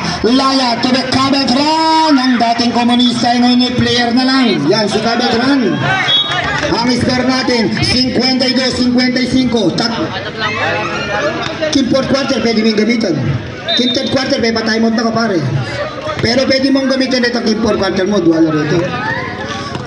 to the Cabetran. Ang dating komunista ay ngayon ay player na lang. Yan, si Cabetran. Ang score natin, 52-55. Kim fourth quarter, pwede mong gamitan. Kim third quarter, may patay mo na ka pare. Pero pwede mong gamitin ito Kim fourth quarter mo, duwala rito.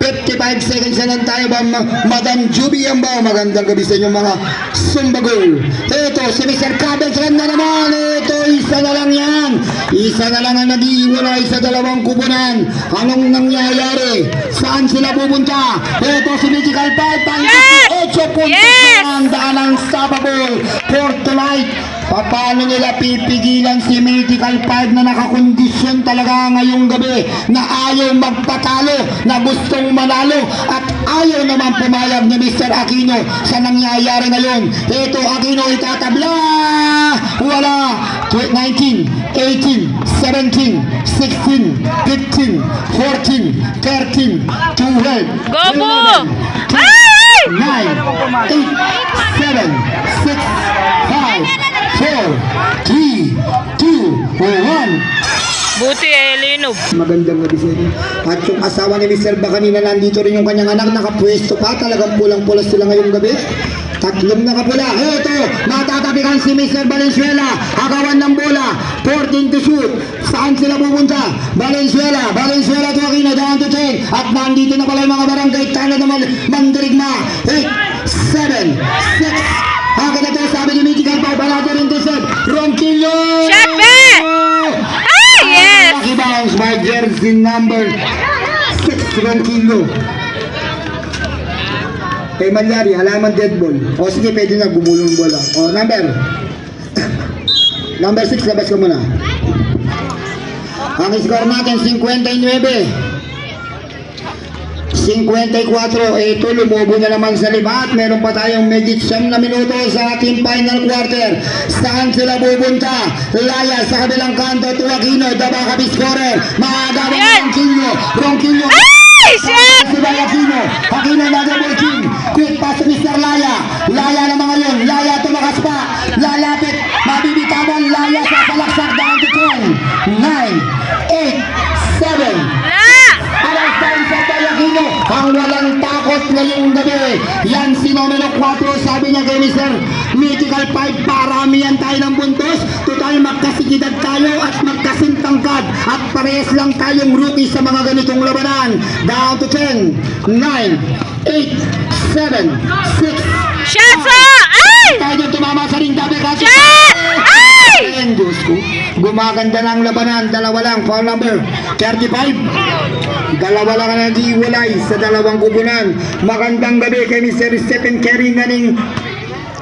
55 seconds na lang tayo ba, Madam Juby Ambao. Magandang gabi sa inyo mga sumbagol. Ito, si Mr. Cabetran na naman. Ito, isa na lang yan. Isa na lang ang nag-iiwalay sa 2 kupunan. Anong nangyayari? Saan sila pupunta? Ito, si Mythical 5. 8 puntos na ang daan unstoppable for tonight. Paano nila pipigilan si Mythical 5 na nakakondisyon talaga ngayong gabi na ayaw magpatalo, na gustong manalo at ayaw naman pumayag ni Mr. Aquino sa nangyayari ngayon. Ito, Aquino itatabla. Wala. 19, 18, 17, 16, 15, 14, 13, 12, Go, Bo! 11, 12, Ay! 9, 8, 7, 6, 5, 4, 3, 2, 1. Buti eh, linog. Magandang gabi sa inyo. At yung asawa ni Mr. Ba kanina nandito rin yung kanyang anak, nakapwesto pa. Talagang pulang-pula sila ngayong gabi. 3 nakapula. Ito, matatapikan si Mr. Valenzuela. Agawan ng bola. 14 to shoot. Saan sila pupunta? Valenzuela to Aquino, down to 10. At nandito na pala yung mga barangay tala naman mandirigma. 8, 7, 6. Haka na ito, sabi ni Mythical 5. Balato rin to set. Ronquillo! Shot back! Ah, yes! Lucky bounce by jersey number 6, Ronquillo. Kay Malyari, halaman dead ball. O sige, pwede na, bumulong bola. O, number 6, labas ka muna. Ang score natin, 59. 54, ito lumobo na naman sa 5 at meron pa tayong medit 9 na minuto sa ating final quarter. Saan sila pupunta? Laya sa kabilang kanto to Aquino, the backup scorer. Maagawa ng Ronquillo. Ay, shit! Si Aquino na double king. Quick pass to Mr. Laya na mga yun. Laya tumakas pa. Lalapit. Mabibitawan. Laya sa palaksak down to 10, 9, 8, 7. Wala! Alas 10 sa ang walang takot ngayong gabi. Yan si numero 4, sabi niya kay Mr. Mythical 5, paramihan tayo ng buntos. Total magkasigidad tayo at magkasintangkad. At parehas lang tayong rookie sa mga ganitong labanan. Down to 10, 9, 8, 7, 6. Shots ah! Ay! Tayo tumama sa ring gabi kasi. Shot! Ay! Ayan, Diyos ko. Gumaganda ng labanan. Dalawa lang. Foul number 35. Dalawa lang ang nag-iwalay sa dalawang kubunan. Magandang gabi kay Mr. Stephen Curry nganing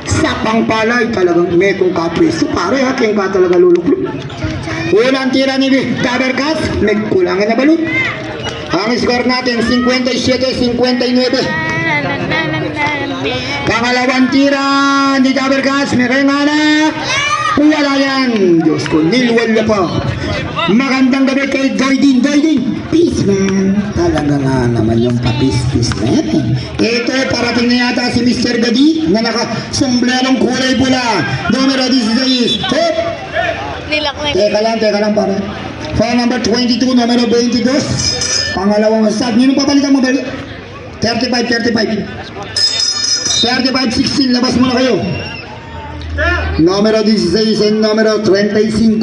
sapang palay. Talagang metong kapwesto. Pare ha, kaya ka talaga lulukluk. Unang tira ni Tabercas. May kulangan na balut. Ang score natin 57-59. Pangalawang tira ni Tabercas. May anak. Wala yan. Diyos ko, nilwala pa. Magandang gabi kay Doydin. Peace man. Talaga nga naman yung papis-pis na yan. Ito, parating na yata si Mr. Gadi na naka-samblerong kulay pula. Numero 16. Hop! Teka lang para. Foul number 22, numero 22. Pangalawang sub. Nino papalitan mo ba? 35, 16. Labas mo na kayo. Numero 16 and numero 35.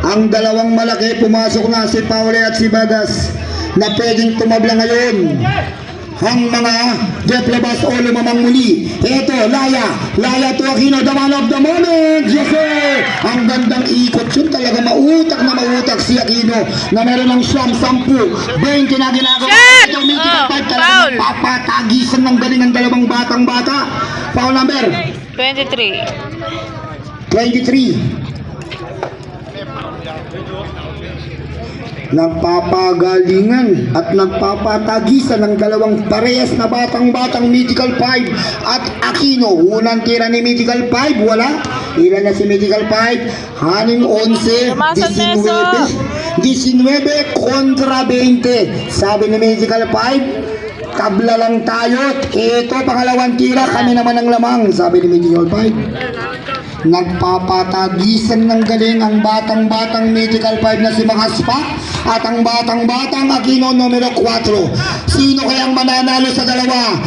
Ang dalawang malaki, pumasok na si Paule at si Bagas na pwedeng tumabla ngayon. Ang mga deplabas o lumamang muli. Ito, Laya to Aquino, the man of the moment. Yes, sir. Ang gandang ikot yun, talaga mautak si Aquino na meron ng siyam, 10, 20 na ginagawa. Shot! Ito, may Foul! talagang papatagisan ng galing ng dalawang batang-bata. Foul number 23. 23. Nagpapagalingan at nagpapatagisan ng dalawang parehas na batang-batang Mythical 5 at Aquino. Unang tira ni Mythical 5, wala. Ilan na si Mythical 5? Haning 11, 19 kontra 20. Sabi ni Mythical 5, tabla lang tayo. Ito, pangalawang tira, kami naman ang lamang. Sabi ni Mythical 5. Nagpapatagisan ng galing ang batang-batang Mythical 5 na si Makaspa at ang batang-batang Aquino numero 4. Sino kayang mananalo sa dalawa?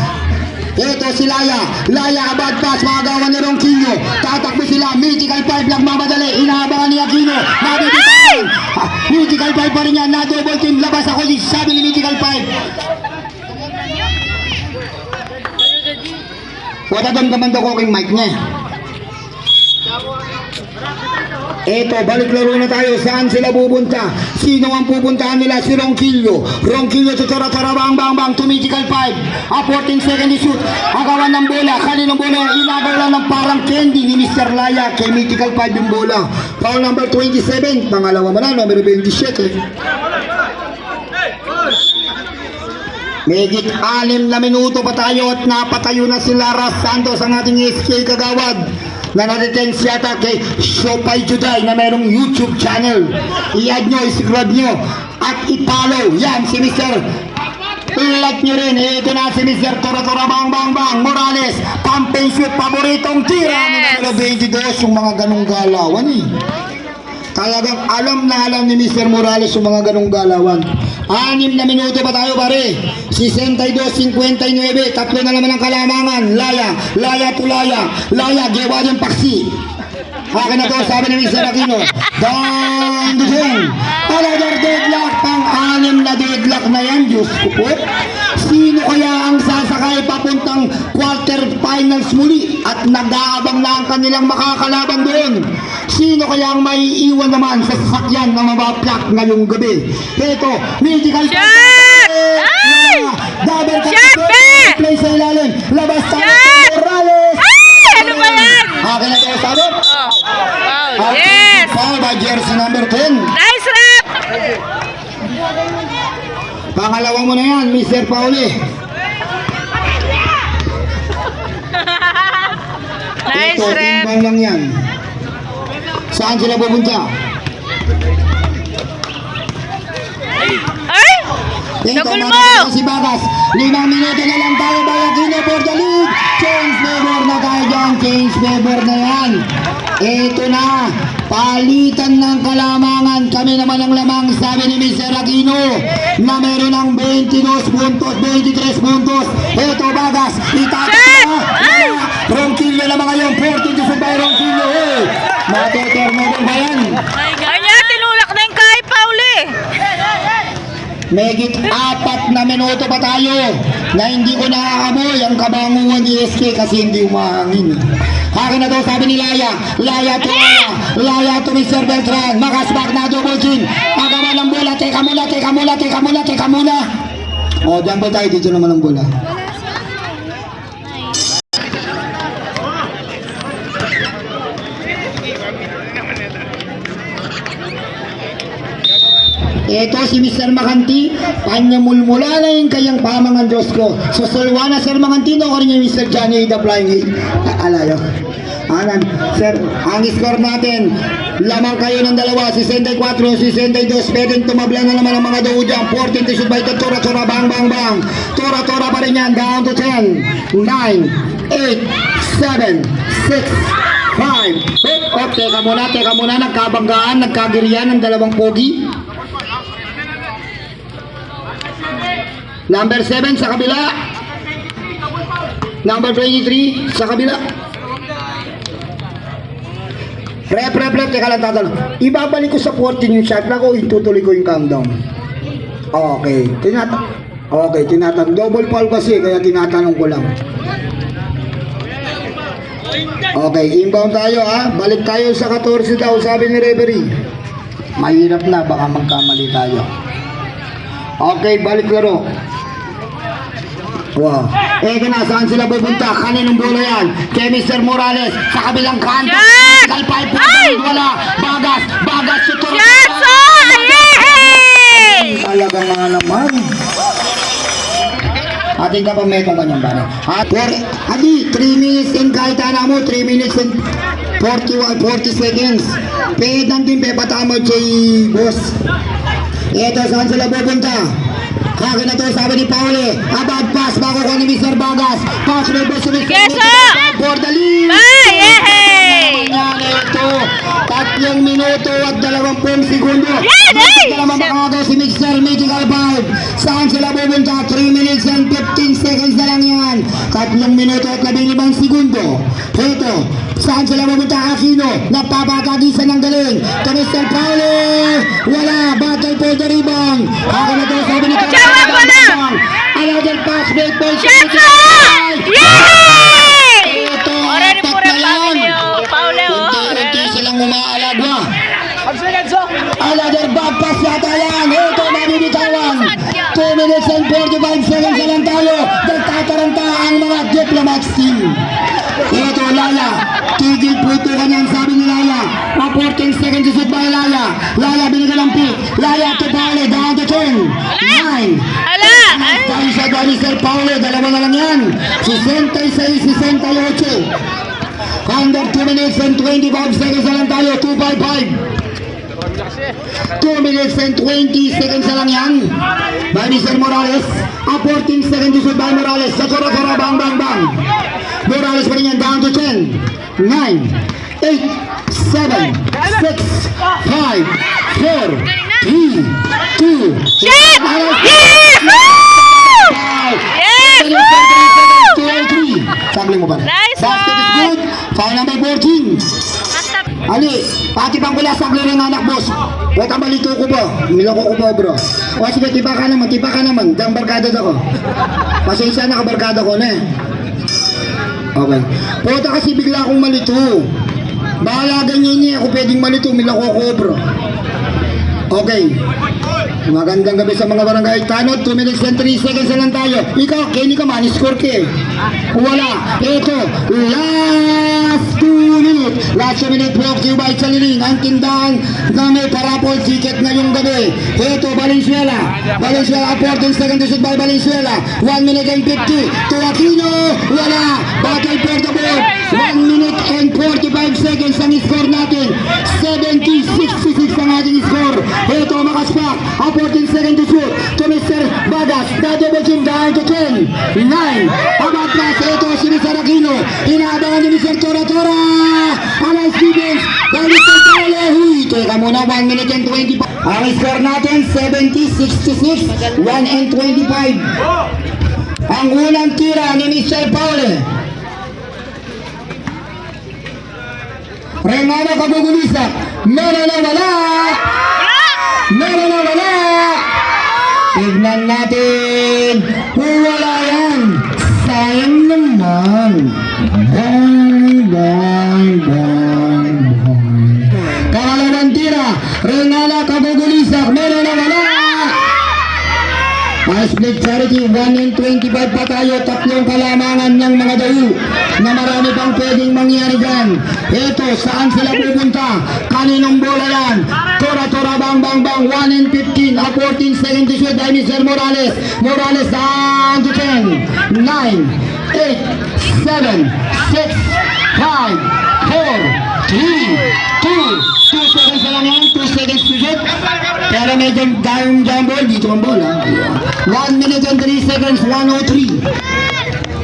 Ito si Laya, abad pass, mga gawa ni Ronquillo. Tatakbo sila, Mythical 5 lang mamadali. Inaabangan ni Aquino, nabibitawan. Mythical 5 pa rin yan, na double team, labas ako, sabi ni Mythical 5. Wala doon kaman daw ko king mic niya. Eto, balik laro na tayo. Saan sila pupunta? Sino ang pupuntahan nila? Si Ronquillo. Ronquillo, tutara-tara, bang, to Mythical 5. A 14 second shoot. Agawan ng bola. Kaninong bola? Inagaw lang ng parang candy ni Mr. Laya. Kay Mythical 5 yung bola. Foul number 27. Pangalawa mo na, numero 27. Megit 6 na minuto pa tayo at napatayo na si Lara Santos, ang ating SK Kagawad, na na-retense yata kay Shopay Juday na merong YouTube channel. I-add nyo, i-subscribe nyo at i-follow. Yan si Mr. Like nyo rin. Ito na si Mr. Tora bang Morales. Pumping shoot, paboritong tira ni numero 22. Yung mga ganong galawan Talagang alam ni Mr. Morales yung mga ganong galawan. 6 na minuto pa tayo pare. 62-59. Tatlo na naman ang kalamangan. Laya to Laya. Gewa yung paksi. Akin na to, sabi ni Mr. Aquino. Down the game. Another deadlock. Pang-6 na deadlock na yan. Diyos ko po. Sino kaya ang sasakay papuntang quarterfinals muli at nag-aabang na ang kanilang makakalaban doon? Sino kaya ang may iwan naman sa sasakyan na mabaplak ngayong gabi? Ito, Mythical Shot! Ay! Double Shot, be! play sa ilalim. Labas tayo. Shot! Morales. Ay! Ano ba yan? Akin na tayo, sabi. Oh, yes! Foul by jersey number 10. Nice rep! Pangalawang mo na yan, Mr. Pauli. Nice Ito, rep! timbang lang yan. Saan sila pupunta? Ay! Ito, Nagul mo! nakakita si Bagas. 5 minuto na lang tayo by Aquino for the lead. Change favor na tayo dyan. Change favor na yan. Ito na, palitan ng kalamangan. Kami naman ang lamang, sabi ni Mr. Aquino, na meron ng 22 puntos, 23 puntos. Ito bagas, itatak na. Ronquillo na mga yung 14 by Ronquillo. Mateterno din ba yan? Kanya, tinulak na yung kay Pauli. Megit 4 na minuto pa tayo na hindi ko nakakamoy ang kabanguan ni SK kasi hindi umahangin. Akin na daw sabi ni Laya. Laya to Laya. Laya to Mr. Beltran. Makasbak na double chin. Agaman ng bola. Teka muna, teka muna, teka muna, teka muna. O, dyan po tayo. Dito naman ang bola. Ito si Mr. Makanti, panyamulmula na yung kayang pamangan Diyos ko. Susulwa na Sir Makantino ko rin yung Mr. Johnny the Flying Heat. Alayo. Anan, Sir, ang score natin, lamang kayo ng dalawa, 64, 62, pwedeng tumabla na naman ang mga doon dyan. 14 to shoot by the Tora, Tora, bang, bang, bang. Tora, Tora pa rin yan, down to 10, 9, 8, 7, 6, 5. Oh, teka muna, nagkabanggaan, nagkagirian ng dalawang pogi. Number 7 sa kabila. Number 23 sa kabila. Rep, teka lang tatanong. Ibabalik ko sa 14 yung shot na ko, itutuloy ko yung countdown. Okay, tinatanong. Double foul kasi, kaya tinatanong ko lang. Okay, inbound tayo ha. Balik tayo sa 14 daw, sabi ni referee. Mahirap na, baka magkamali tayo. Okay, balik laro. Wow. Saan sila pupunta? Kaninong bola yan? Kay Mr. Morales sa kabilang kanto. Wala. Bagas. Talaga nga naman. Ating kapametong kanyang bala. Adi, 3 minutes and kahit na mo, 3 minutes and 40 seconds. Pahit natin patamo kay boss. Ito, saan sila pupunta? Kaya na to, sabi ni Pauli. Abad pass, bago ko ni Mr. Bagas. Pass may boss ni Mr. For the lead. Ito, 3 minuto at 20 segundo. Bakit na naman makagaw si Mr. Mythical 5? Saan sila pupunta? 3 minutes and 15 seconds na lang yan. 3 minuto at 15 segundo. Ito, saan sila pupunta? Aquino, nagpapatagisan ng galing. To Mr. Pauli. Wala, battle for the rebound. Kaya na to, sabi ni Pauli. Another pass made by Ito, unti silang umaalagwa. Another back pass yata yan. Ito, mabibitawan. 2 minutes and 45 seconds na lang tayo. Nagtataranta ang mga diplomats team. Ito, Laya. Tigil po ito kanyang sabi ni Laya. 14 seconds to shoot by Laya. Laya, binigyan ng pick. Laya to Pauli, down to 10, 9. Dahil sa Mr. Pauli, dalawa na lang yan. 66, 68. Under 2 minutes and 25 seconds na lang tayo. 255. 2 minutes and 20 seconds na lang yan. By Mr. Morales. 14 seconds to shoot by Morales. Sa Tora, bang, bang, bang. Morales pa rin yan. Down to 10, 9, 8, 7, 6, 5, 4, 3, 2, Shit! Sagling mo ba? Nice Basket is good. Foul number 14. Ali, pati pang pula sagling ng anak boss. Wait ang balito ko ba? Miloko ko ba bro? O sige, tipa ka naman. Dang barkada ako. Pasensya na kabarkada ko na eh. Okay. Puta kasi bigla akong malito. Bahala ganyan niya. Ako pwedeng malito. Miloko ko bro. Okay. Magandang gabi sa mga barangay Tanod. 2 minutes and 3 seconds na lang tayo. Ikaw, Kenny ka man, score ka eh. Wala. Ito, last 2 minutes. Last 2 minutes brought to you by Chaliling. Ang tindahan na may parapol ticket ngayong gabi. Ito, Valenzuela. 14 seconds to shoot by Valenzuela. 1 minute and 50. To Aquino. Wala. Battle for the board. 1 minute and 45 seconds ang score natin. 70-66 ang ating score. Ito, makaspak. 14 seconds to shoot to Mr. Baga. Vargas, na double team down to 10, 9, pamatras, ito si Mr. Aquino, inaabangan ni Mr. Tora Tora, Alan Stevens, dahil Mr. Paolo, teka muna, 1 minute and 20, ang score natin, 70-66, 1 and 25, ang unang tira ni Mr. Paolo, Renata Kabugulisak, meron na wala! Meron na wala! Tignan natin kung wala yan. Sayang naman. Bang, bang, bang, bang. Kakalawang tira, Renata Kabugulisak, meron na wala! Split charity, 1 and 25 pa tayo, tatlong kalamangan ng mga dayo na marami pang pwedeng mangyari dyan. Ito, saan sila pupunta? Kaninong bola yan? Tora, tora, bang, bang, bang, 1 and 15, a 14 second to shoot by Mr. Morales. Morales down to 10, 9, 8, 7, 6, 5, 4, 3, 2 seconds na lang yan, 2 seconds to shoot. Pero medyo down ball, dito ang bola. 1 minute and 3 seconds, 103.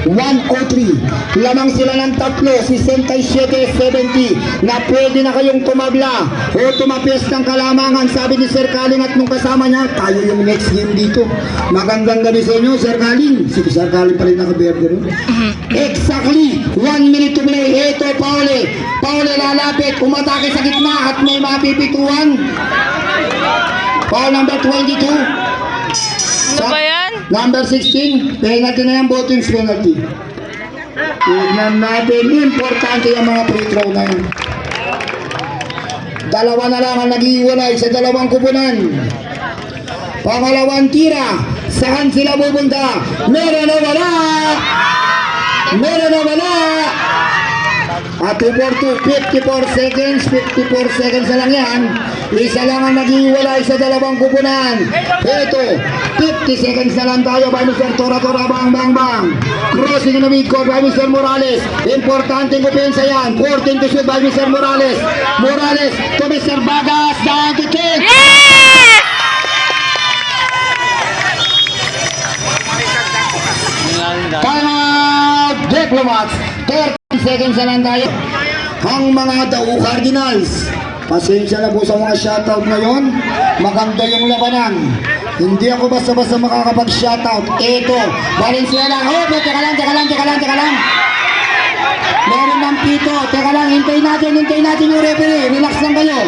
103. Lamang sila ng tatlo, 67-70 na pwede na kayong tumabla o tumapis ng kalamangan. Sabi ni Sir Kaling at nung kasama niya, tayo yung next game dito. Magandang gabi sa inyo, Sir Kaling. Si Sir Kaling pa rin nakaberde rin. Exactly 1 minute to play. Ito, Paule. Paule lalapit, umatake sa gitna at may mapipituan. Foul number 22. Ano ba yan? Number 16, penalty na yan, Botings penalty. Tignan natin, importante yung mga free throw na yan. Dalawa na lang ang nag-iwalay sa dalawang kupunan. Pangalawang tira, saan sila pupunta? Meron na wala! Meron na wala! At 2 for 2, 54 seconds, 54 seconds na lang yan. Isa lang ang nag-iwalay sa dalawang kupunan. Ito, 50 seconds na lang tayo by Mr. Tora Tora, bang bang bang. Crossing in the midcourt by Mr. Morales. Importanteng opensa yan. 14 to shoot by Mr. Morales. Morales to Mr. Vargas, down to 10. Time out, Diplomats. 30 seconds na lang tayo. Ang mga Daw Cardinals, pasensya na po sa mga shoutout ngayon. Maganda yung labanan. Hindi ako basta-basta makakapag-shoutout. Ito, Valenzuela. Oh, teka lang. Meron ng pito. Teka lang, hintayin natin yung referee. Relax lang kayo.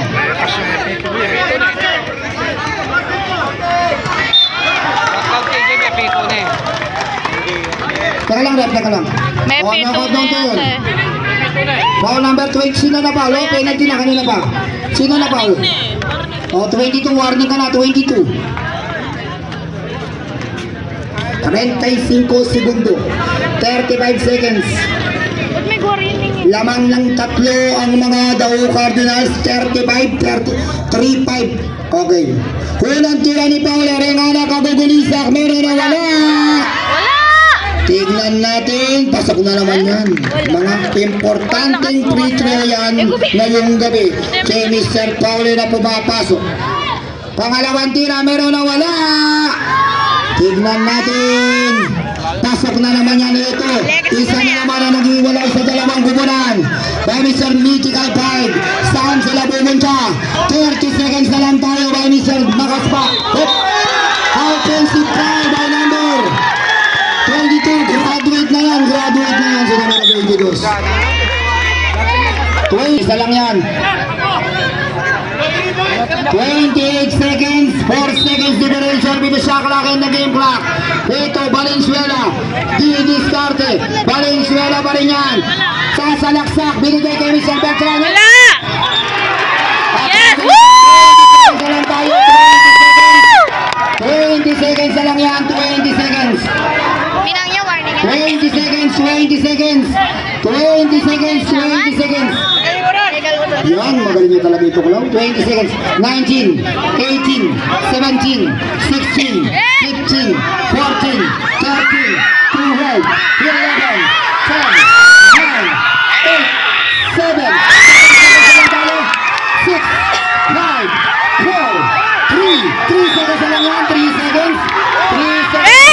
Teka lang, rep, teka lang. May Oh, pito knockout na down to yan yun. eh. Foul number 20, sino na foul? Oh, penalty na, kanina pa. Sino na foul? Oh, 22, warning ka na, 22. 35 segundo. 35 seconds. Ba't may warning? Lamang ng tatlo ang mga Daw Cardinals. 35, 35. Okay. Unang tira ni Paul Renata Kabugulisak. Meron na wala. Wala! Tignan natin, pasok na naman yan. Mga importanteng free throw yan ngayong gabi. Kay Mr. Paul na pumapasok. Pangalawang tira, meron na wala. Tignan natin. Pasok na naman yan ito. Isa na naman ang nag-iwalay sa dalawang kubunan. By Mr. Mythical 5. Saan sila pumunta? 30 seconds na lang tayo by Mr. Nakaspa. Offensive foul by number 22, graduate na yan sa number 22. 20, isa lang yan. 28 seconds, 4 seconds differential with the shot clock and the game clock. Ito, Valenzuela, di-discarte. Valenzuela pa rin yan. Sasalaksak, binigay kay Mr. Beltran. Wala! Yes! 20 seconds na lang tayo, 20 seconds na lang yan, 20 seconds. Pinang niya warning. 20 seconds, 20 seconds. 20 seconds, 20 seconds. Yan, magaling nyo talaga ito, Kulaw. 20 seconds. 19, 18, 17, 16, 15, 14, 13, 12, 11, 10, 9, 8, 7, 6, 5, 4, 3 seconds na lang yan, 3 seconds. 3 seconds.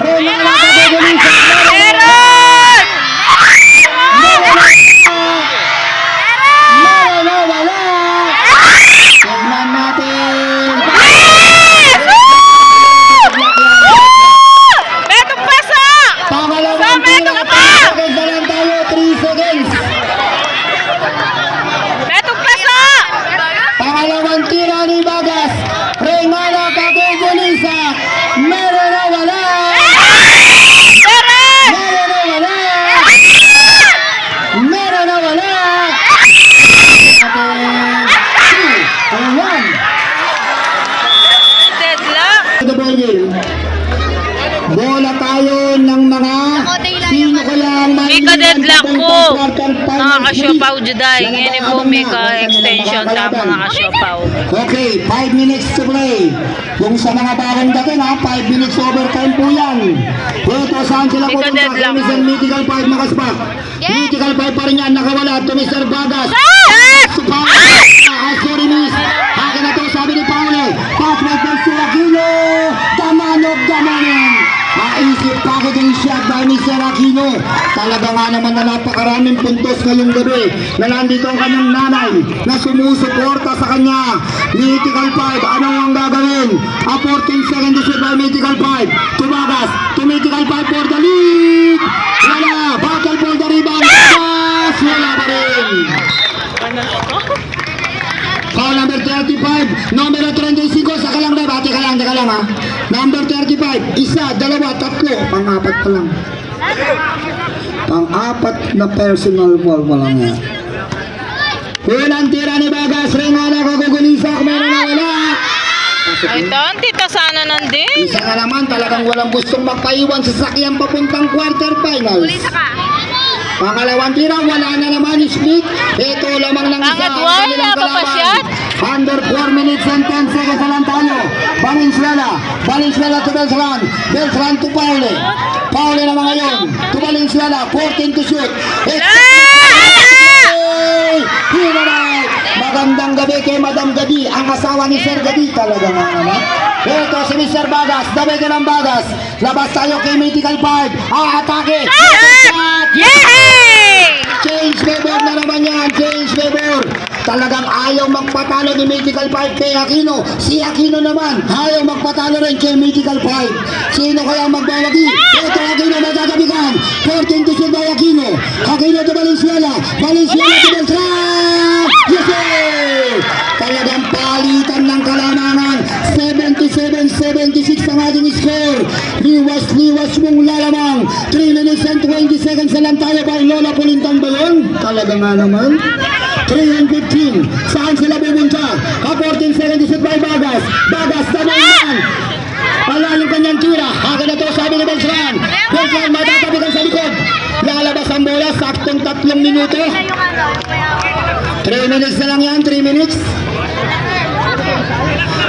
Renala Kagugulisa. Meron! Wala. Tignan natin. Yes! Betong pasa! Pangalawang Sa metong tira, pa! 3 seconds na lang tayo, 3 seconds. Betong pasa! Pangalawang tira ni Bagas. Renala Kagugulisa. Meron na wala. Meron! Meron na wala. Meron na wala. Ayan. Deadlock! The ball game. Bola tayo ng mga sino kaya ang Mika deadlock po. Mga kasyopaw juday. Ngayon po Mika extension ta mga kasyopaw. Okay, 5 minutes to play. Kung sa mga bagong dating ha, 5 minutes overtime po yan. Ito saan sila Mika pupunta? deadlock. Mr. Mythical 5 nakaspak. Mythical 5 pa rin yan, nakawala to Mr. Bagas. Yes! Sorry miss. Akin na to, sabi ni Paolo. Patrick ng Aquino. Damanog. Maisip packaging shot by Mr. Aquino. Talaga nga naman na napakaraming puntos ngayong gabi na nandito ang kanyang nanay na sumusuporta sa kanya. Mythical 5, ano ang gagawin? A 14 second to shoot by Mythical 5. Tumagas, to Mythical 5 for the lead. Wala, battle for the rebound. Yes, wala pa rin. Foul number 35, numero 35, saka lang na, bati ka lang ha. Number 35, isa, dalawa, tatlo, pang-apat pa lang. Pang-apat na personal foul pa lang yan. Unang tira ni Bagas, Renala Kagugulisa, meron na wala. Ay, tita sana nandin. Isa ka naman, talagang walang gustong magpaiwan sa sakyan papuntang quarterfinals. Pangalawang tira, wala na naman split. Ito lamang ng isa. Pangit, wala pa pa shot. Under 4 minutes and 10 seconds na lang tayo. Valenzuela to Beltran. Beltran to Paule. Paule naman ngayon. To Valenzuela, 14 to shoot. Hinanay! Magandang gabi kay Madam Gadi, ang asawa ni Sir Gadi. Talaga nga naman. Ito si Mr. Bagas, dabi ka ng Bagas. Labas tayo kay Mythical 5. Atake! Yay! Change favor na naman yan, change favor. Talagang ayaw magpatalo ni Mythical 5 kay Aquino. Si Aquino naman, ayaw magpatalo rin kay Mythical 5. Sino kaya magbawagi? Ito Aquino magagabigan. 14 to shoot by Aquino. Aquino to Valenzuela. Valenzuela to Beltran. Yes, sir! Talagang palitan ng kalamangan. 77-76 ang ating score. Liwas mong lalamang. 3 minutes and 20 seconds na lang tayo by Lola Pulintan ba yun? Talaga nga naman. 3 and 15. Saan sila pumunta? 14 seconds to shoot by Bagas. Bagas, tama yan. Pala yung kanyang tira. Haka na to, sabi ni Beltran. Beltran, matatabigan sa likod. Lalabas ang bola, saktong 3 minuto. 3 minutes na lang yan, 3 minutes.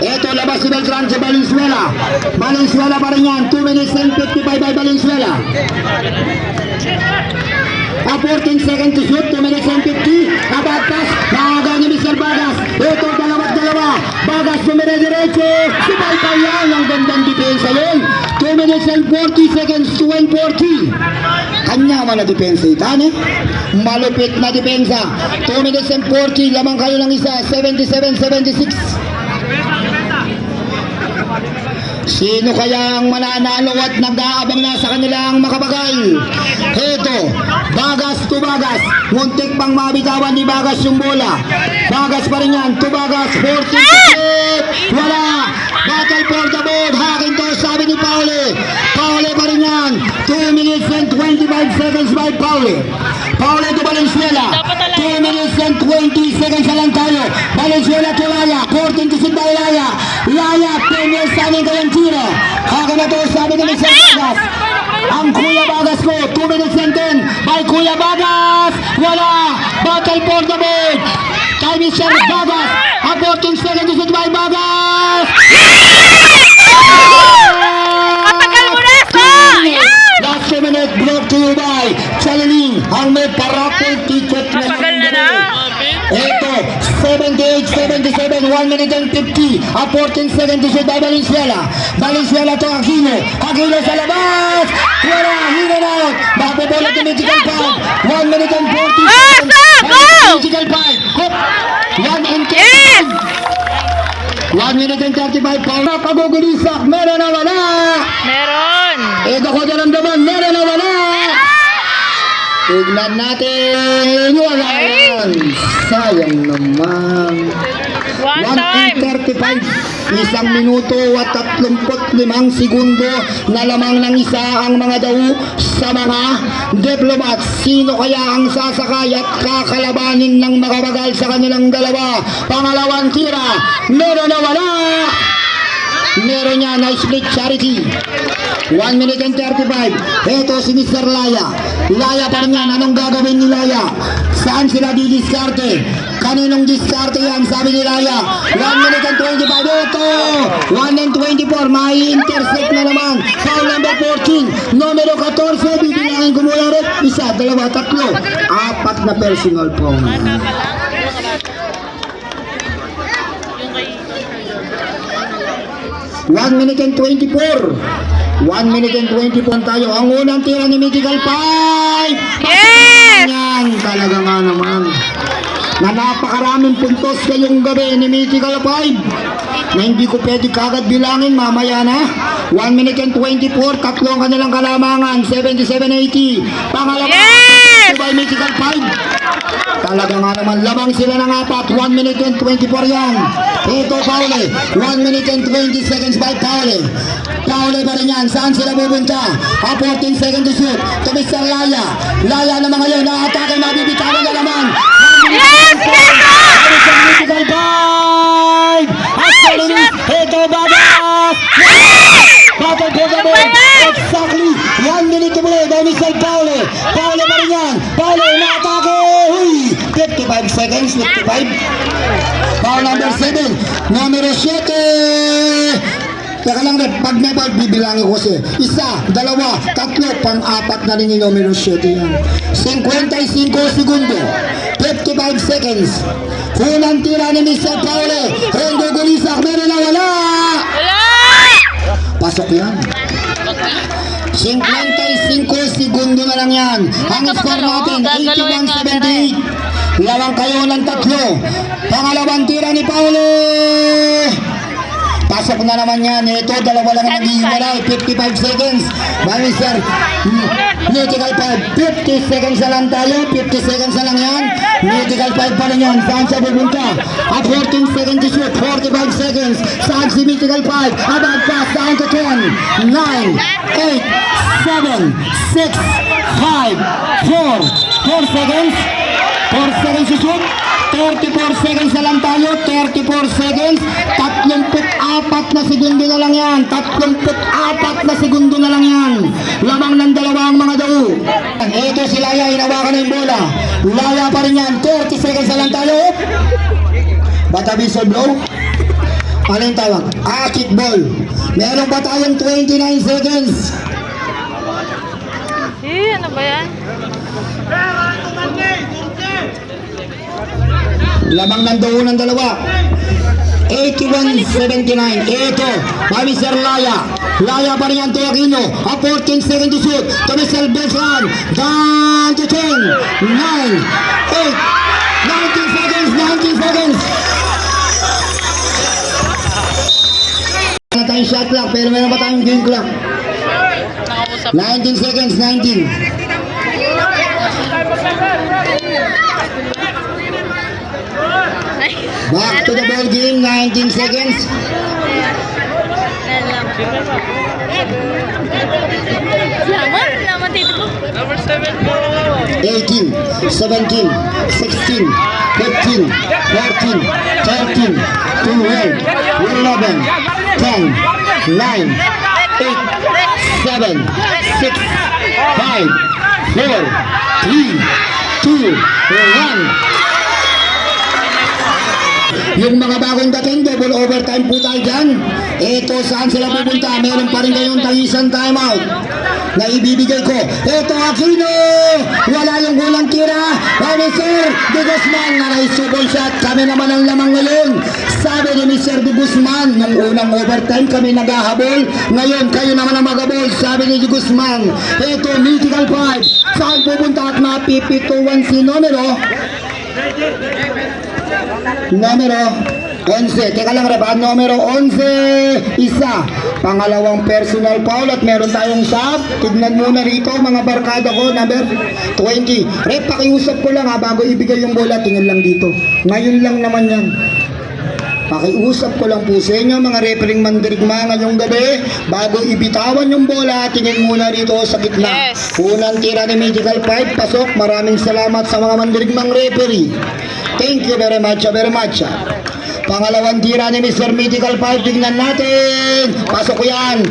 Ito, labas si Beltran sa Valenzuela. Valenzuela pa rin yan, 2 minutes and 55 by Valenzuela. 14 seconds to shoot, 2 minutes and 50. Abad pass, nakagaw ni Mr. Bagas. Ito, dalawa. Bagas, sumire-diretso. Subay pa yan, ang gandang depensa yun. 2 minutes and 40 seconds to 1:40. Kanya man na depensa itan eh. Malupit na depensa. 2 minutes and 40, lamang kayo ng isa, 77-76. Sino kaya ang mananalo at nag-aabang na sa kanilang makabagay? Heto, Bagas to Bagas. Muntik pang mabitawan ni Bagas yung bola. Bagas pa rin yan. To Bagas, 14 to shoot. Wala. Battle for the board. Hakin to, sabi ni Paule. Paule pa rin yan. 2 minutes and 25 seconds by Paule. Paule to Valenzuela. 2 minutes and 20 seconds na lang tayo. Valenzuela to Laya. 14 to shoot by Laya. Laya, 10 years sa amin kayang tiro. Hakin na to, sabi ni Mr. Bagas. Ang Kuya Bagas ko, 2 minutes and 10 by Kuya Bagas. Wala. Battle for the board. Kay Mr. Bagas. 14 seconds to shoot by Bagas. Matagal mo na sa! Yan! Last 2 minutes, block to you. by Channeling ang may paraffle ticket na Mapagal na na. ito, 78-77, 1 minute and 50, a 14 second to shoot by Valenzuela. Valenzuela to Aquino. Aquino sa labas. Wala, hino na out. Mapabola to Mythical 5. 1 minute and 40 seconds. Go! Mythical 5. Hop. 1 and 10. Yes! 1 minute and 35. Paula Pagugulisak. Meron na wala. Meron. Ito ko dyan ang daman. Meron na wala. Tignan natin. Wala yan. Sayang naman. One 1 time. and 35. 1 minuto at 35 segundo na lamang ng isa ang mga daw sa mga diplomat. Sino kaya ang sasakay at kakalabanin ng makabagal sa kanilang dalawa? Pangalawang tira. Meron na wala. Meron niya na split charity. 1 minute and 35. Ito si Mr. Laya. Laya pa rin yan. Anong gagawin ni Laya? Saan sila didiskarte? Kaninong diskarte yan? Sabi ni Laya. 1 minute and 25. Ito! 1 and 24. May intercept na naman. Foul number 14. Numero 14. Bibilangin ko muna rin. Isa, dalawa, tatlo. Apat na personal foul. 1 minute and 24. 1 minute and 24 tayo. Ang unang tira ni Mythical 5. Yes! Yan, talaga nga naman. Na napakaraming puntos ngayong gabi ni Mythical 5. Na hindi ko pwede kagad bilangin, mamaya na. 1 minute and 24, tatlong kanilang kalamangan, 77-80. Pangalawa, Yes! by Mythical 5. Talaga nga naman, lamang sila ng apat. 1 minute and 24 yan. Ito, Paule. 1 minute and 20 seconds by Paule. Paule pa rin yan. Saan sila pupunta? 14 seconds to shoot. To Mr. Laya. Laya naman ngayon. Na-atake, mabibitawan na naman. Yes! Yes! Mythical 5! Ito, Babas! Battle for the ball. Exactly. 1 minute to play by Mr. Paule. Paule pa rin yan. Paule, na-atake. Huy! 55 seconds. 55. Foul number 7. Numero 7. Teka lang rin, pag may ball, bibilangin ko kasi. Isa, dalawa, tatlo, pang-apat na rin yung numero 7 yan. 55 segundo. 55 seconds. Unang tira ni Mr. Paule. Rengo Gulisak, meron na wala. Wala! Pasok yan. 55 segundo na lang yan. Ang score natin, 81-78. Lawang kayo ng tatlo. Pangalawang tira ni Paule. Pasok na naman yan. Ito, dalawa lang ang naghihiwalay. 55 seconds. By Mr. Mythical 5. 50 seconds na lang tayo. 50 seconds na lang yan. Mythical 5 pa rin yan. Saan siya pupunta? At 14 seconds to shoot. 45 seconds. Saan si Mythical 5? Abang pass down to 10. 9, 8, 7, 6, 5, 4 seconds. 4 seconds to shoot. 34 seconds na lang tayo. 34 seconds. 34 na segundo na lang yan. 34 na segundo na lang yan. Lamang ng dalawang mga daw. Ito si Laya. Hinawakan na yung bola. Laya pa rin yan. 30 seconds na lang tayo. Bata whistle blow. Ano yung tawag? Kickball. Meron pa tayong 29 seconds. Ano ba yan? Lamang ng daw ng dalawa. 81-79. Ito, kami Sir Laya. Laya pa rin yan to Aquino. 14 seconds to shoot. To Mr. Beltran. Down to 10. 9, 8, 19 seconds. 19 seconds. Wala tayong shot clock, pero meron pa tayong game clock. 19 seconds. 19. Back to the ball game, 19 seconds. Laman dito po. 18, 17, 16, 15, 14, 13, 12, 11, 10, 9, 8, 7, 6, 5, 4, 3, 2, 1. Yung mga bagong dating, double overtime po tayo dyan. Ito, saan sila pupunta? Meron pa rin kayong tangisan timeout na ibibigay ko. Ito, Aquino! Wala yung gulang tira. Sir De Guzman na naisubol shot. Kami naman ang lamang ngayon. Sabi ni Mr. De Guzman, nung unang overtime kami naghahabol. Ngayon, kayo naman ang maghabol. Sabi ni De Guzman. Ito, mythical 5. Saan pupunta at mapipituan si numero 11. Teka lang, rep. Numero 11. Isa. Pangalawang personal foul at meron tayong sub. Tignan muna rito mga barkada ko. Number 20. Rep, pakiusap ko lang ha bago ibigay yung bola. Tingnan lang dito. Ngayon lang naman yan. Pakiusap ko lang po sa inyo mga refereeing mandirigma ngayong gabi bago ibitawan yung bola, tingin muna rito sa gitna. Yes. Unang tira ni Mythical 5, pasok. Maraming salamat sa mga mandirigmang referee. Thank you very much, very much. Pangalawang tira ni Mr. Mythical 5, tingnan natin. Pasok ko yan.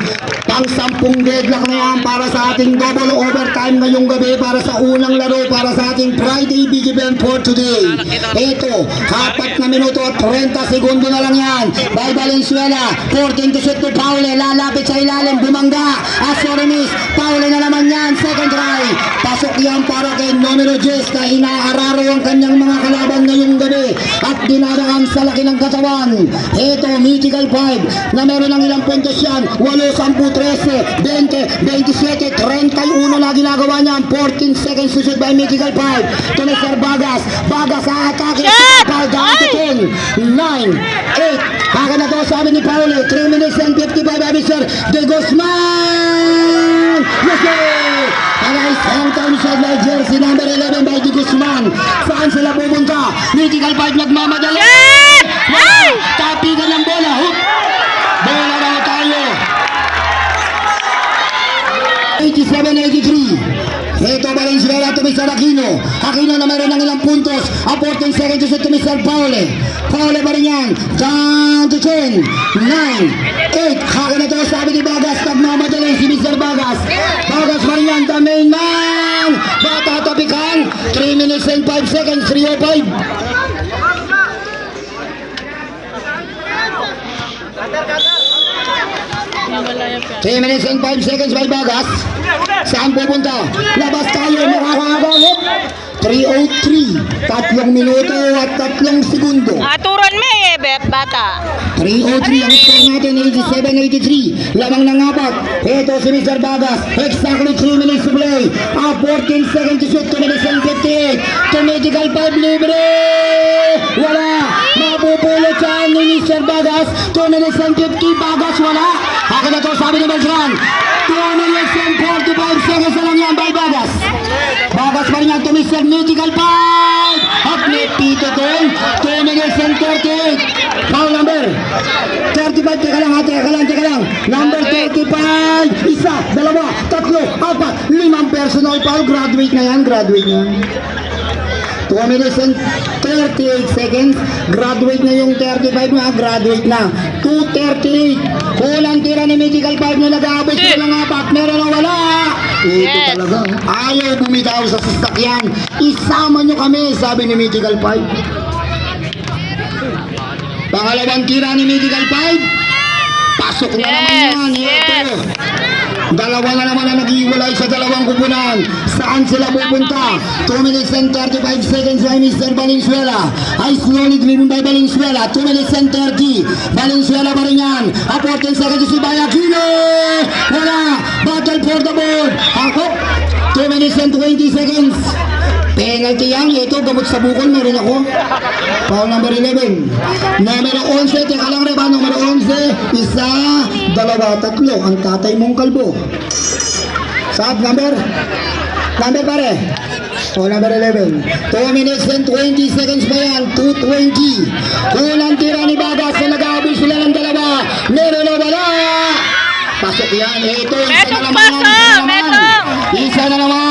Pang 10 deadlock na yan para sa ating double overtime ngayong gabi, para sa unang laro, para sa ating Friday Big Event for today. Ito, 4 na minuto at 30 segundo na lang yan. By Valenzuela, 14 to shoot to Paule, lalapit sa ilalim, bumangga. Asorimis, Paule na naman yan, second try. Pasok yan para kay numero 10 na inaararo ang kanyang mga kalaban ngayong gabi at dinaraan sa laki ng katawan. Ito, Mythical 5 na meron ng ilang puntos yan, 8, 10, 13, 20, 27, 31 na ginagawa niya. 14 seconds to shoot by Mythical 5. To Mr. Bagas. Bagas sa atake. Shot! Down to 10, 9, 8. Haka na to sabi ni Paule. 3 minutes and 55 by Mr. De Guzman. Yes, sir! Alayos ang time shot by jersey number 11 by De Guzman. Saan sila pupunta? Mythical 5 nagmamadali. Shot! Ay! Tapigan ng bola. Hook! Bola raw tayo. 87-83. Ito Valenzuela to Mr. Aquino. Aquino na mayroon ng ilang puntos. A 14 seconds to shoot to Mr. Paule. Paule pa rin yan. Down to 10, 9, 8. Haka na to sabi ni Bagas. Nagmamadali si Mr. Bagas. Bagas pa rin yan. The main man. Batatapikan. 3 minutes and 5 seconds. 3:05. Nawala yung 3 minutes and 5 seconds by Bagas. Saan pupunta? Labas tayo, nakakagawit. 3:03. 3 minuto at 3 segundo. Aturan mo eh, bet, bata. 3:03 ang score natin, 87-83. Lamang ng apat. Ito si Mr. Bagas. Exactly 3 minutes to play. 14 seconds to shoot. 2 minutes and 58. To Mythical 5 libre. Wala. Mapupulot saan ni Mr. Bagas. 2 minutes and 50. Bagas wala. Haka na to sabi ni Beltran. 2 minutes and 45 seconds na lang yan by Bagas. Bagas pa rin yan to Mr. Mythical 5. At may pito doon. 2 minutes and 38. Foul number 35. Teka lang. Number 35. Isa, dalawa, tatlo, apat, 5 personal foul. Graduate na yan. 2 minutes and 38 seconds. Graduate na yung 35 na. Graduate na. 2:38. Kulang tira ni Mythical 5 na nag-aabot sa ng apat. Meron na wala. Ito Yes. talaga. Ayaw bumitaw sa sasakyan. Isama nyo kami, sabi ni Mythical 5. Pangalawang tira ni Mythical 5. Pasok na naman yan. Ito. Dalawa na naman ang nag-iwalay sa dalawang kupunan. Saan sila pupunta? 2 minutes and 35 seconds by Mr. Valenzuela. I slowly driven by Valenzuela. 2 minutes and 30. Valenzuela pa rin yan. 14 seconds si Bayakino. Wala. Battle for the board. Ako. 2 minutes and 20 seconds. Penalty yan. Ito, gamot sa bukol. Meron ako. Foul number 11. Numero 11. Teka lang rin ba? Numero 11. Isa, dalawa, tatlo. Ang tatay mong kalbo. Saan number? Number pare. O number 11. 2 minutes and 20 seconds pa yan. 2:20. Kulang tira ni Bagas na nag-aabot sila ng dalawa. Meron na wala. Pasok yan. Ito, isa na naman.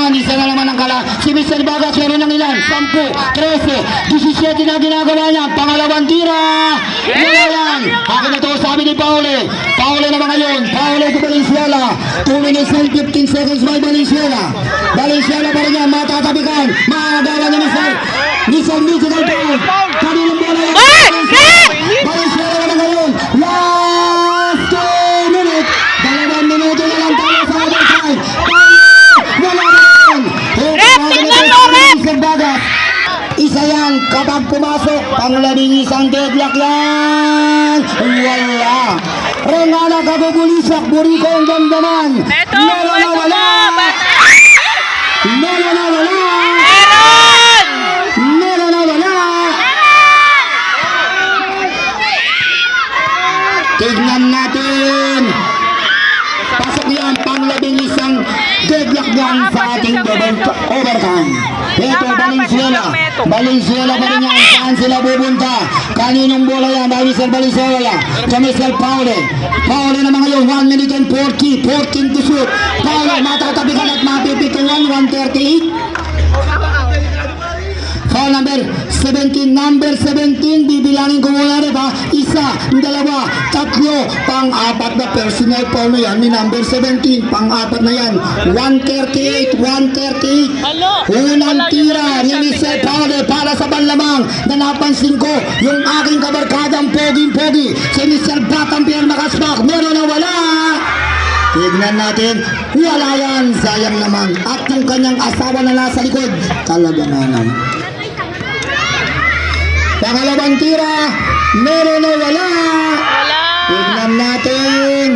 Isa na naman ang kala. Si Mr. Bagas meron ng ilan? 10, 13, 17 na ginagawa niya. Pangalawang tira. Wala yan. Akin na to, sabi ni Paule. Paule naman ngayon. Paule to Valenzuela. 2 minutes and 15 seconds by Valenzuela. Valenzuela pa rin yan. Matatabikan. Makagawa niya Mr. Mythical 5. Kanilang bola yan. Valenzuela naman ngayon. isa yan. Kapag pumasok, panglabing isang deadlock yan. Wala. Rengana kagugulisak, Buriko ang damdaman. Beto, Wala na wala. Wala na wala. Meron! Wala na wala. Tignan natin. Pasok yan, panglabing isang deadlock yan sa ating double overtime. Ito, Valenzuela. Valenzuela pa rin yan. Saan sila pupunta? Kaninong bola yan? Dahil Mr. Valenzuela. Sa Mr. Paule. Paule naman ngayon, 1 minute and 40. 14 to shoot. Paule, matatabi ka at mapipituan. 138. Foul number 17, number 17, bibilangin ko muna rin ha. Isa, dalawa, tatlo, pang-apat na personal foul na yan ni number 17, pang-apat na yan. 138, 138. Unang tira ni Mr. Paule para sa banlamang na napansin ko yung aking kabarkadang pogi-pogi si Mr. Batang Pierre Macaspac. Meron na wala. Tignan natin, wala yan, sayang naman. At yung kanyang asawa na nasa likod, talaga na naman. Pangalawang tira, meron na wala. Tignan natin.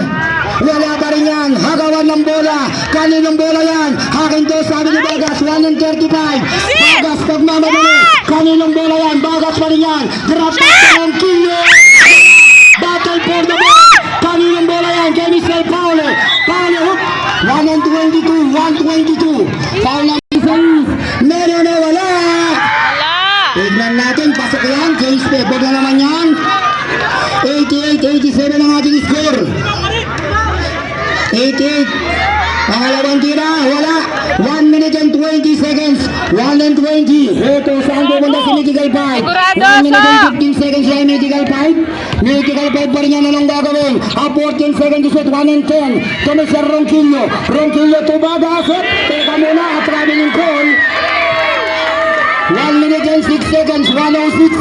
Wala pa rin yan. Hagawan ng bola. Kaninong bola yan? Hakin to, sabi ni Bagas. 1 and 35. Bagas nagmamadali. Kaninong bola yan? Bagas pa rin yan. Drop back ng kilo. Battle for the ball. Kaninong bola yan? Kay Mr. Paule. Paule, hook. 1 and 22. 122. Paul ng isang. Meron na wala. Tignan natin, pasok yan, James Pebog na naman yan. 88-87 ang ating score. 88. Pangalawang tira, wala. 1 minute and 20 seconds. 1 and 20. Ito, saan pupunta si Mythical 5? 1 minute and 15 seconds siya, Mythical 5. Mythical 5 pa rin yan, anong gagawin? 14 seconds to shoot, 1 and 10. Kami sa Ronquillo. Ronquillo to Bagas. Teka muna, traveling call. 1 minute and 6 seconds, 106.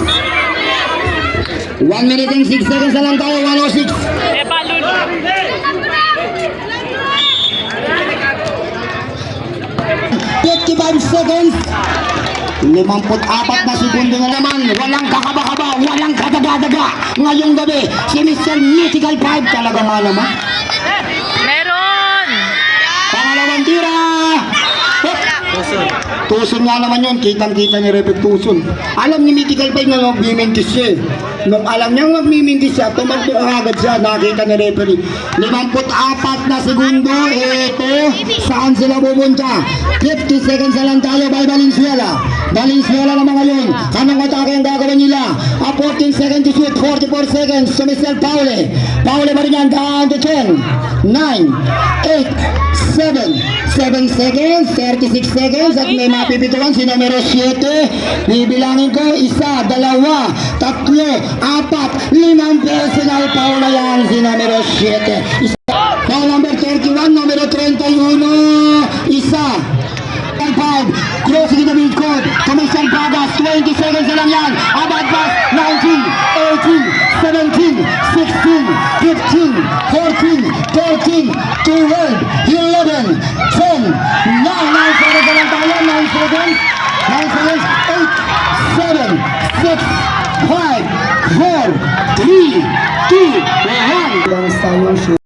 1 minute and 6 seconds na lang tayo, 106. 55 seconds. 54 na segundo na naman. Walang kakaba-kaba, walang kadaga-daga. Ngayong gabi, si Mr. Mythical 5 talaga nga naman. Meron! Pangalawang tira. Tuson nga naman yun, kitang-kita ni Repet Tuson. Alam ni Mythical 5 na magmimintis siya. Nung alam niyang magmimintis siya, tumakbo agad siya, nakita ni referee. 54 na segundo, ito, saan sila pupunta? 50 seconds na lang tayo by Valenzuela. Valenzuela naman ngayon, anong atake ang gagawin nila? 14 seconds to shoot, 44 seconds to Mr. Paule. Paule pa rin yan, down to 10, 9, 8, 7 seconds, 36 seconds at may mapipituan si numero 7. Bibilangin ko, 1, 2, 3, 4, 5 personal foul na yan si numero 7. Foul number 31, numero 31, 1, 5, crossing in the midcourt, Commission Bagas, 20 seconds na lang yan, abad pass, 19, 18, 17, 16, 15, 14, 13, 12, 11, 10, 9 seconds na lang tayo, 9 seconds, 8, 7, 6, 5, 4, 3, 2, 1.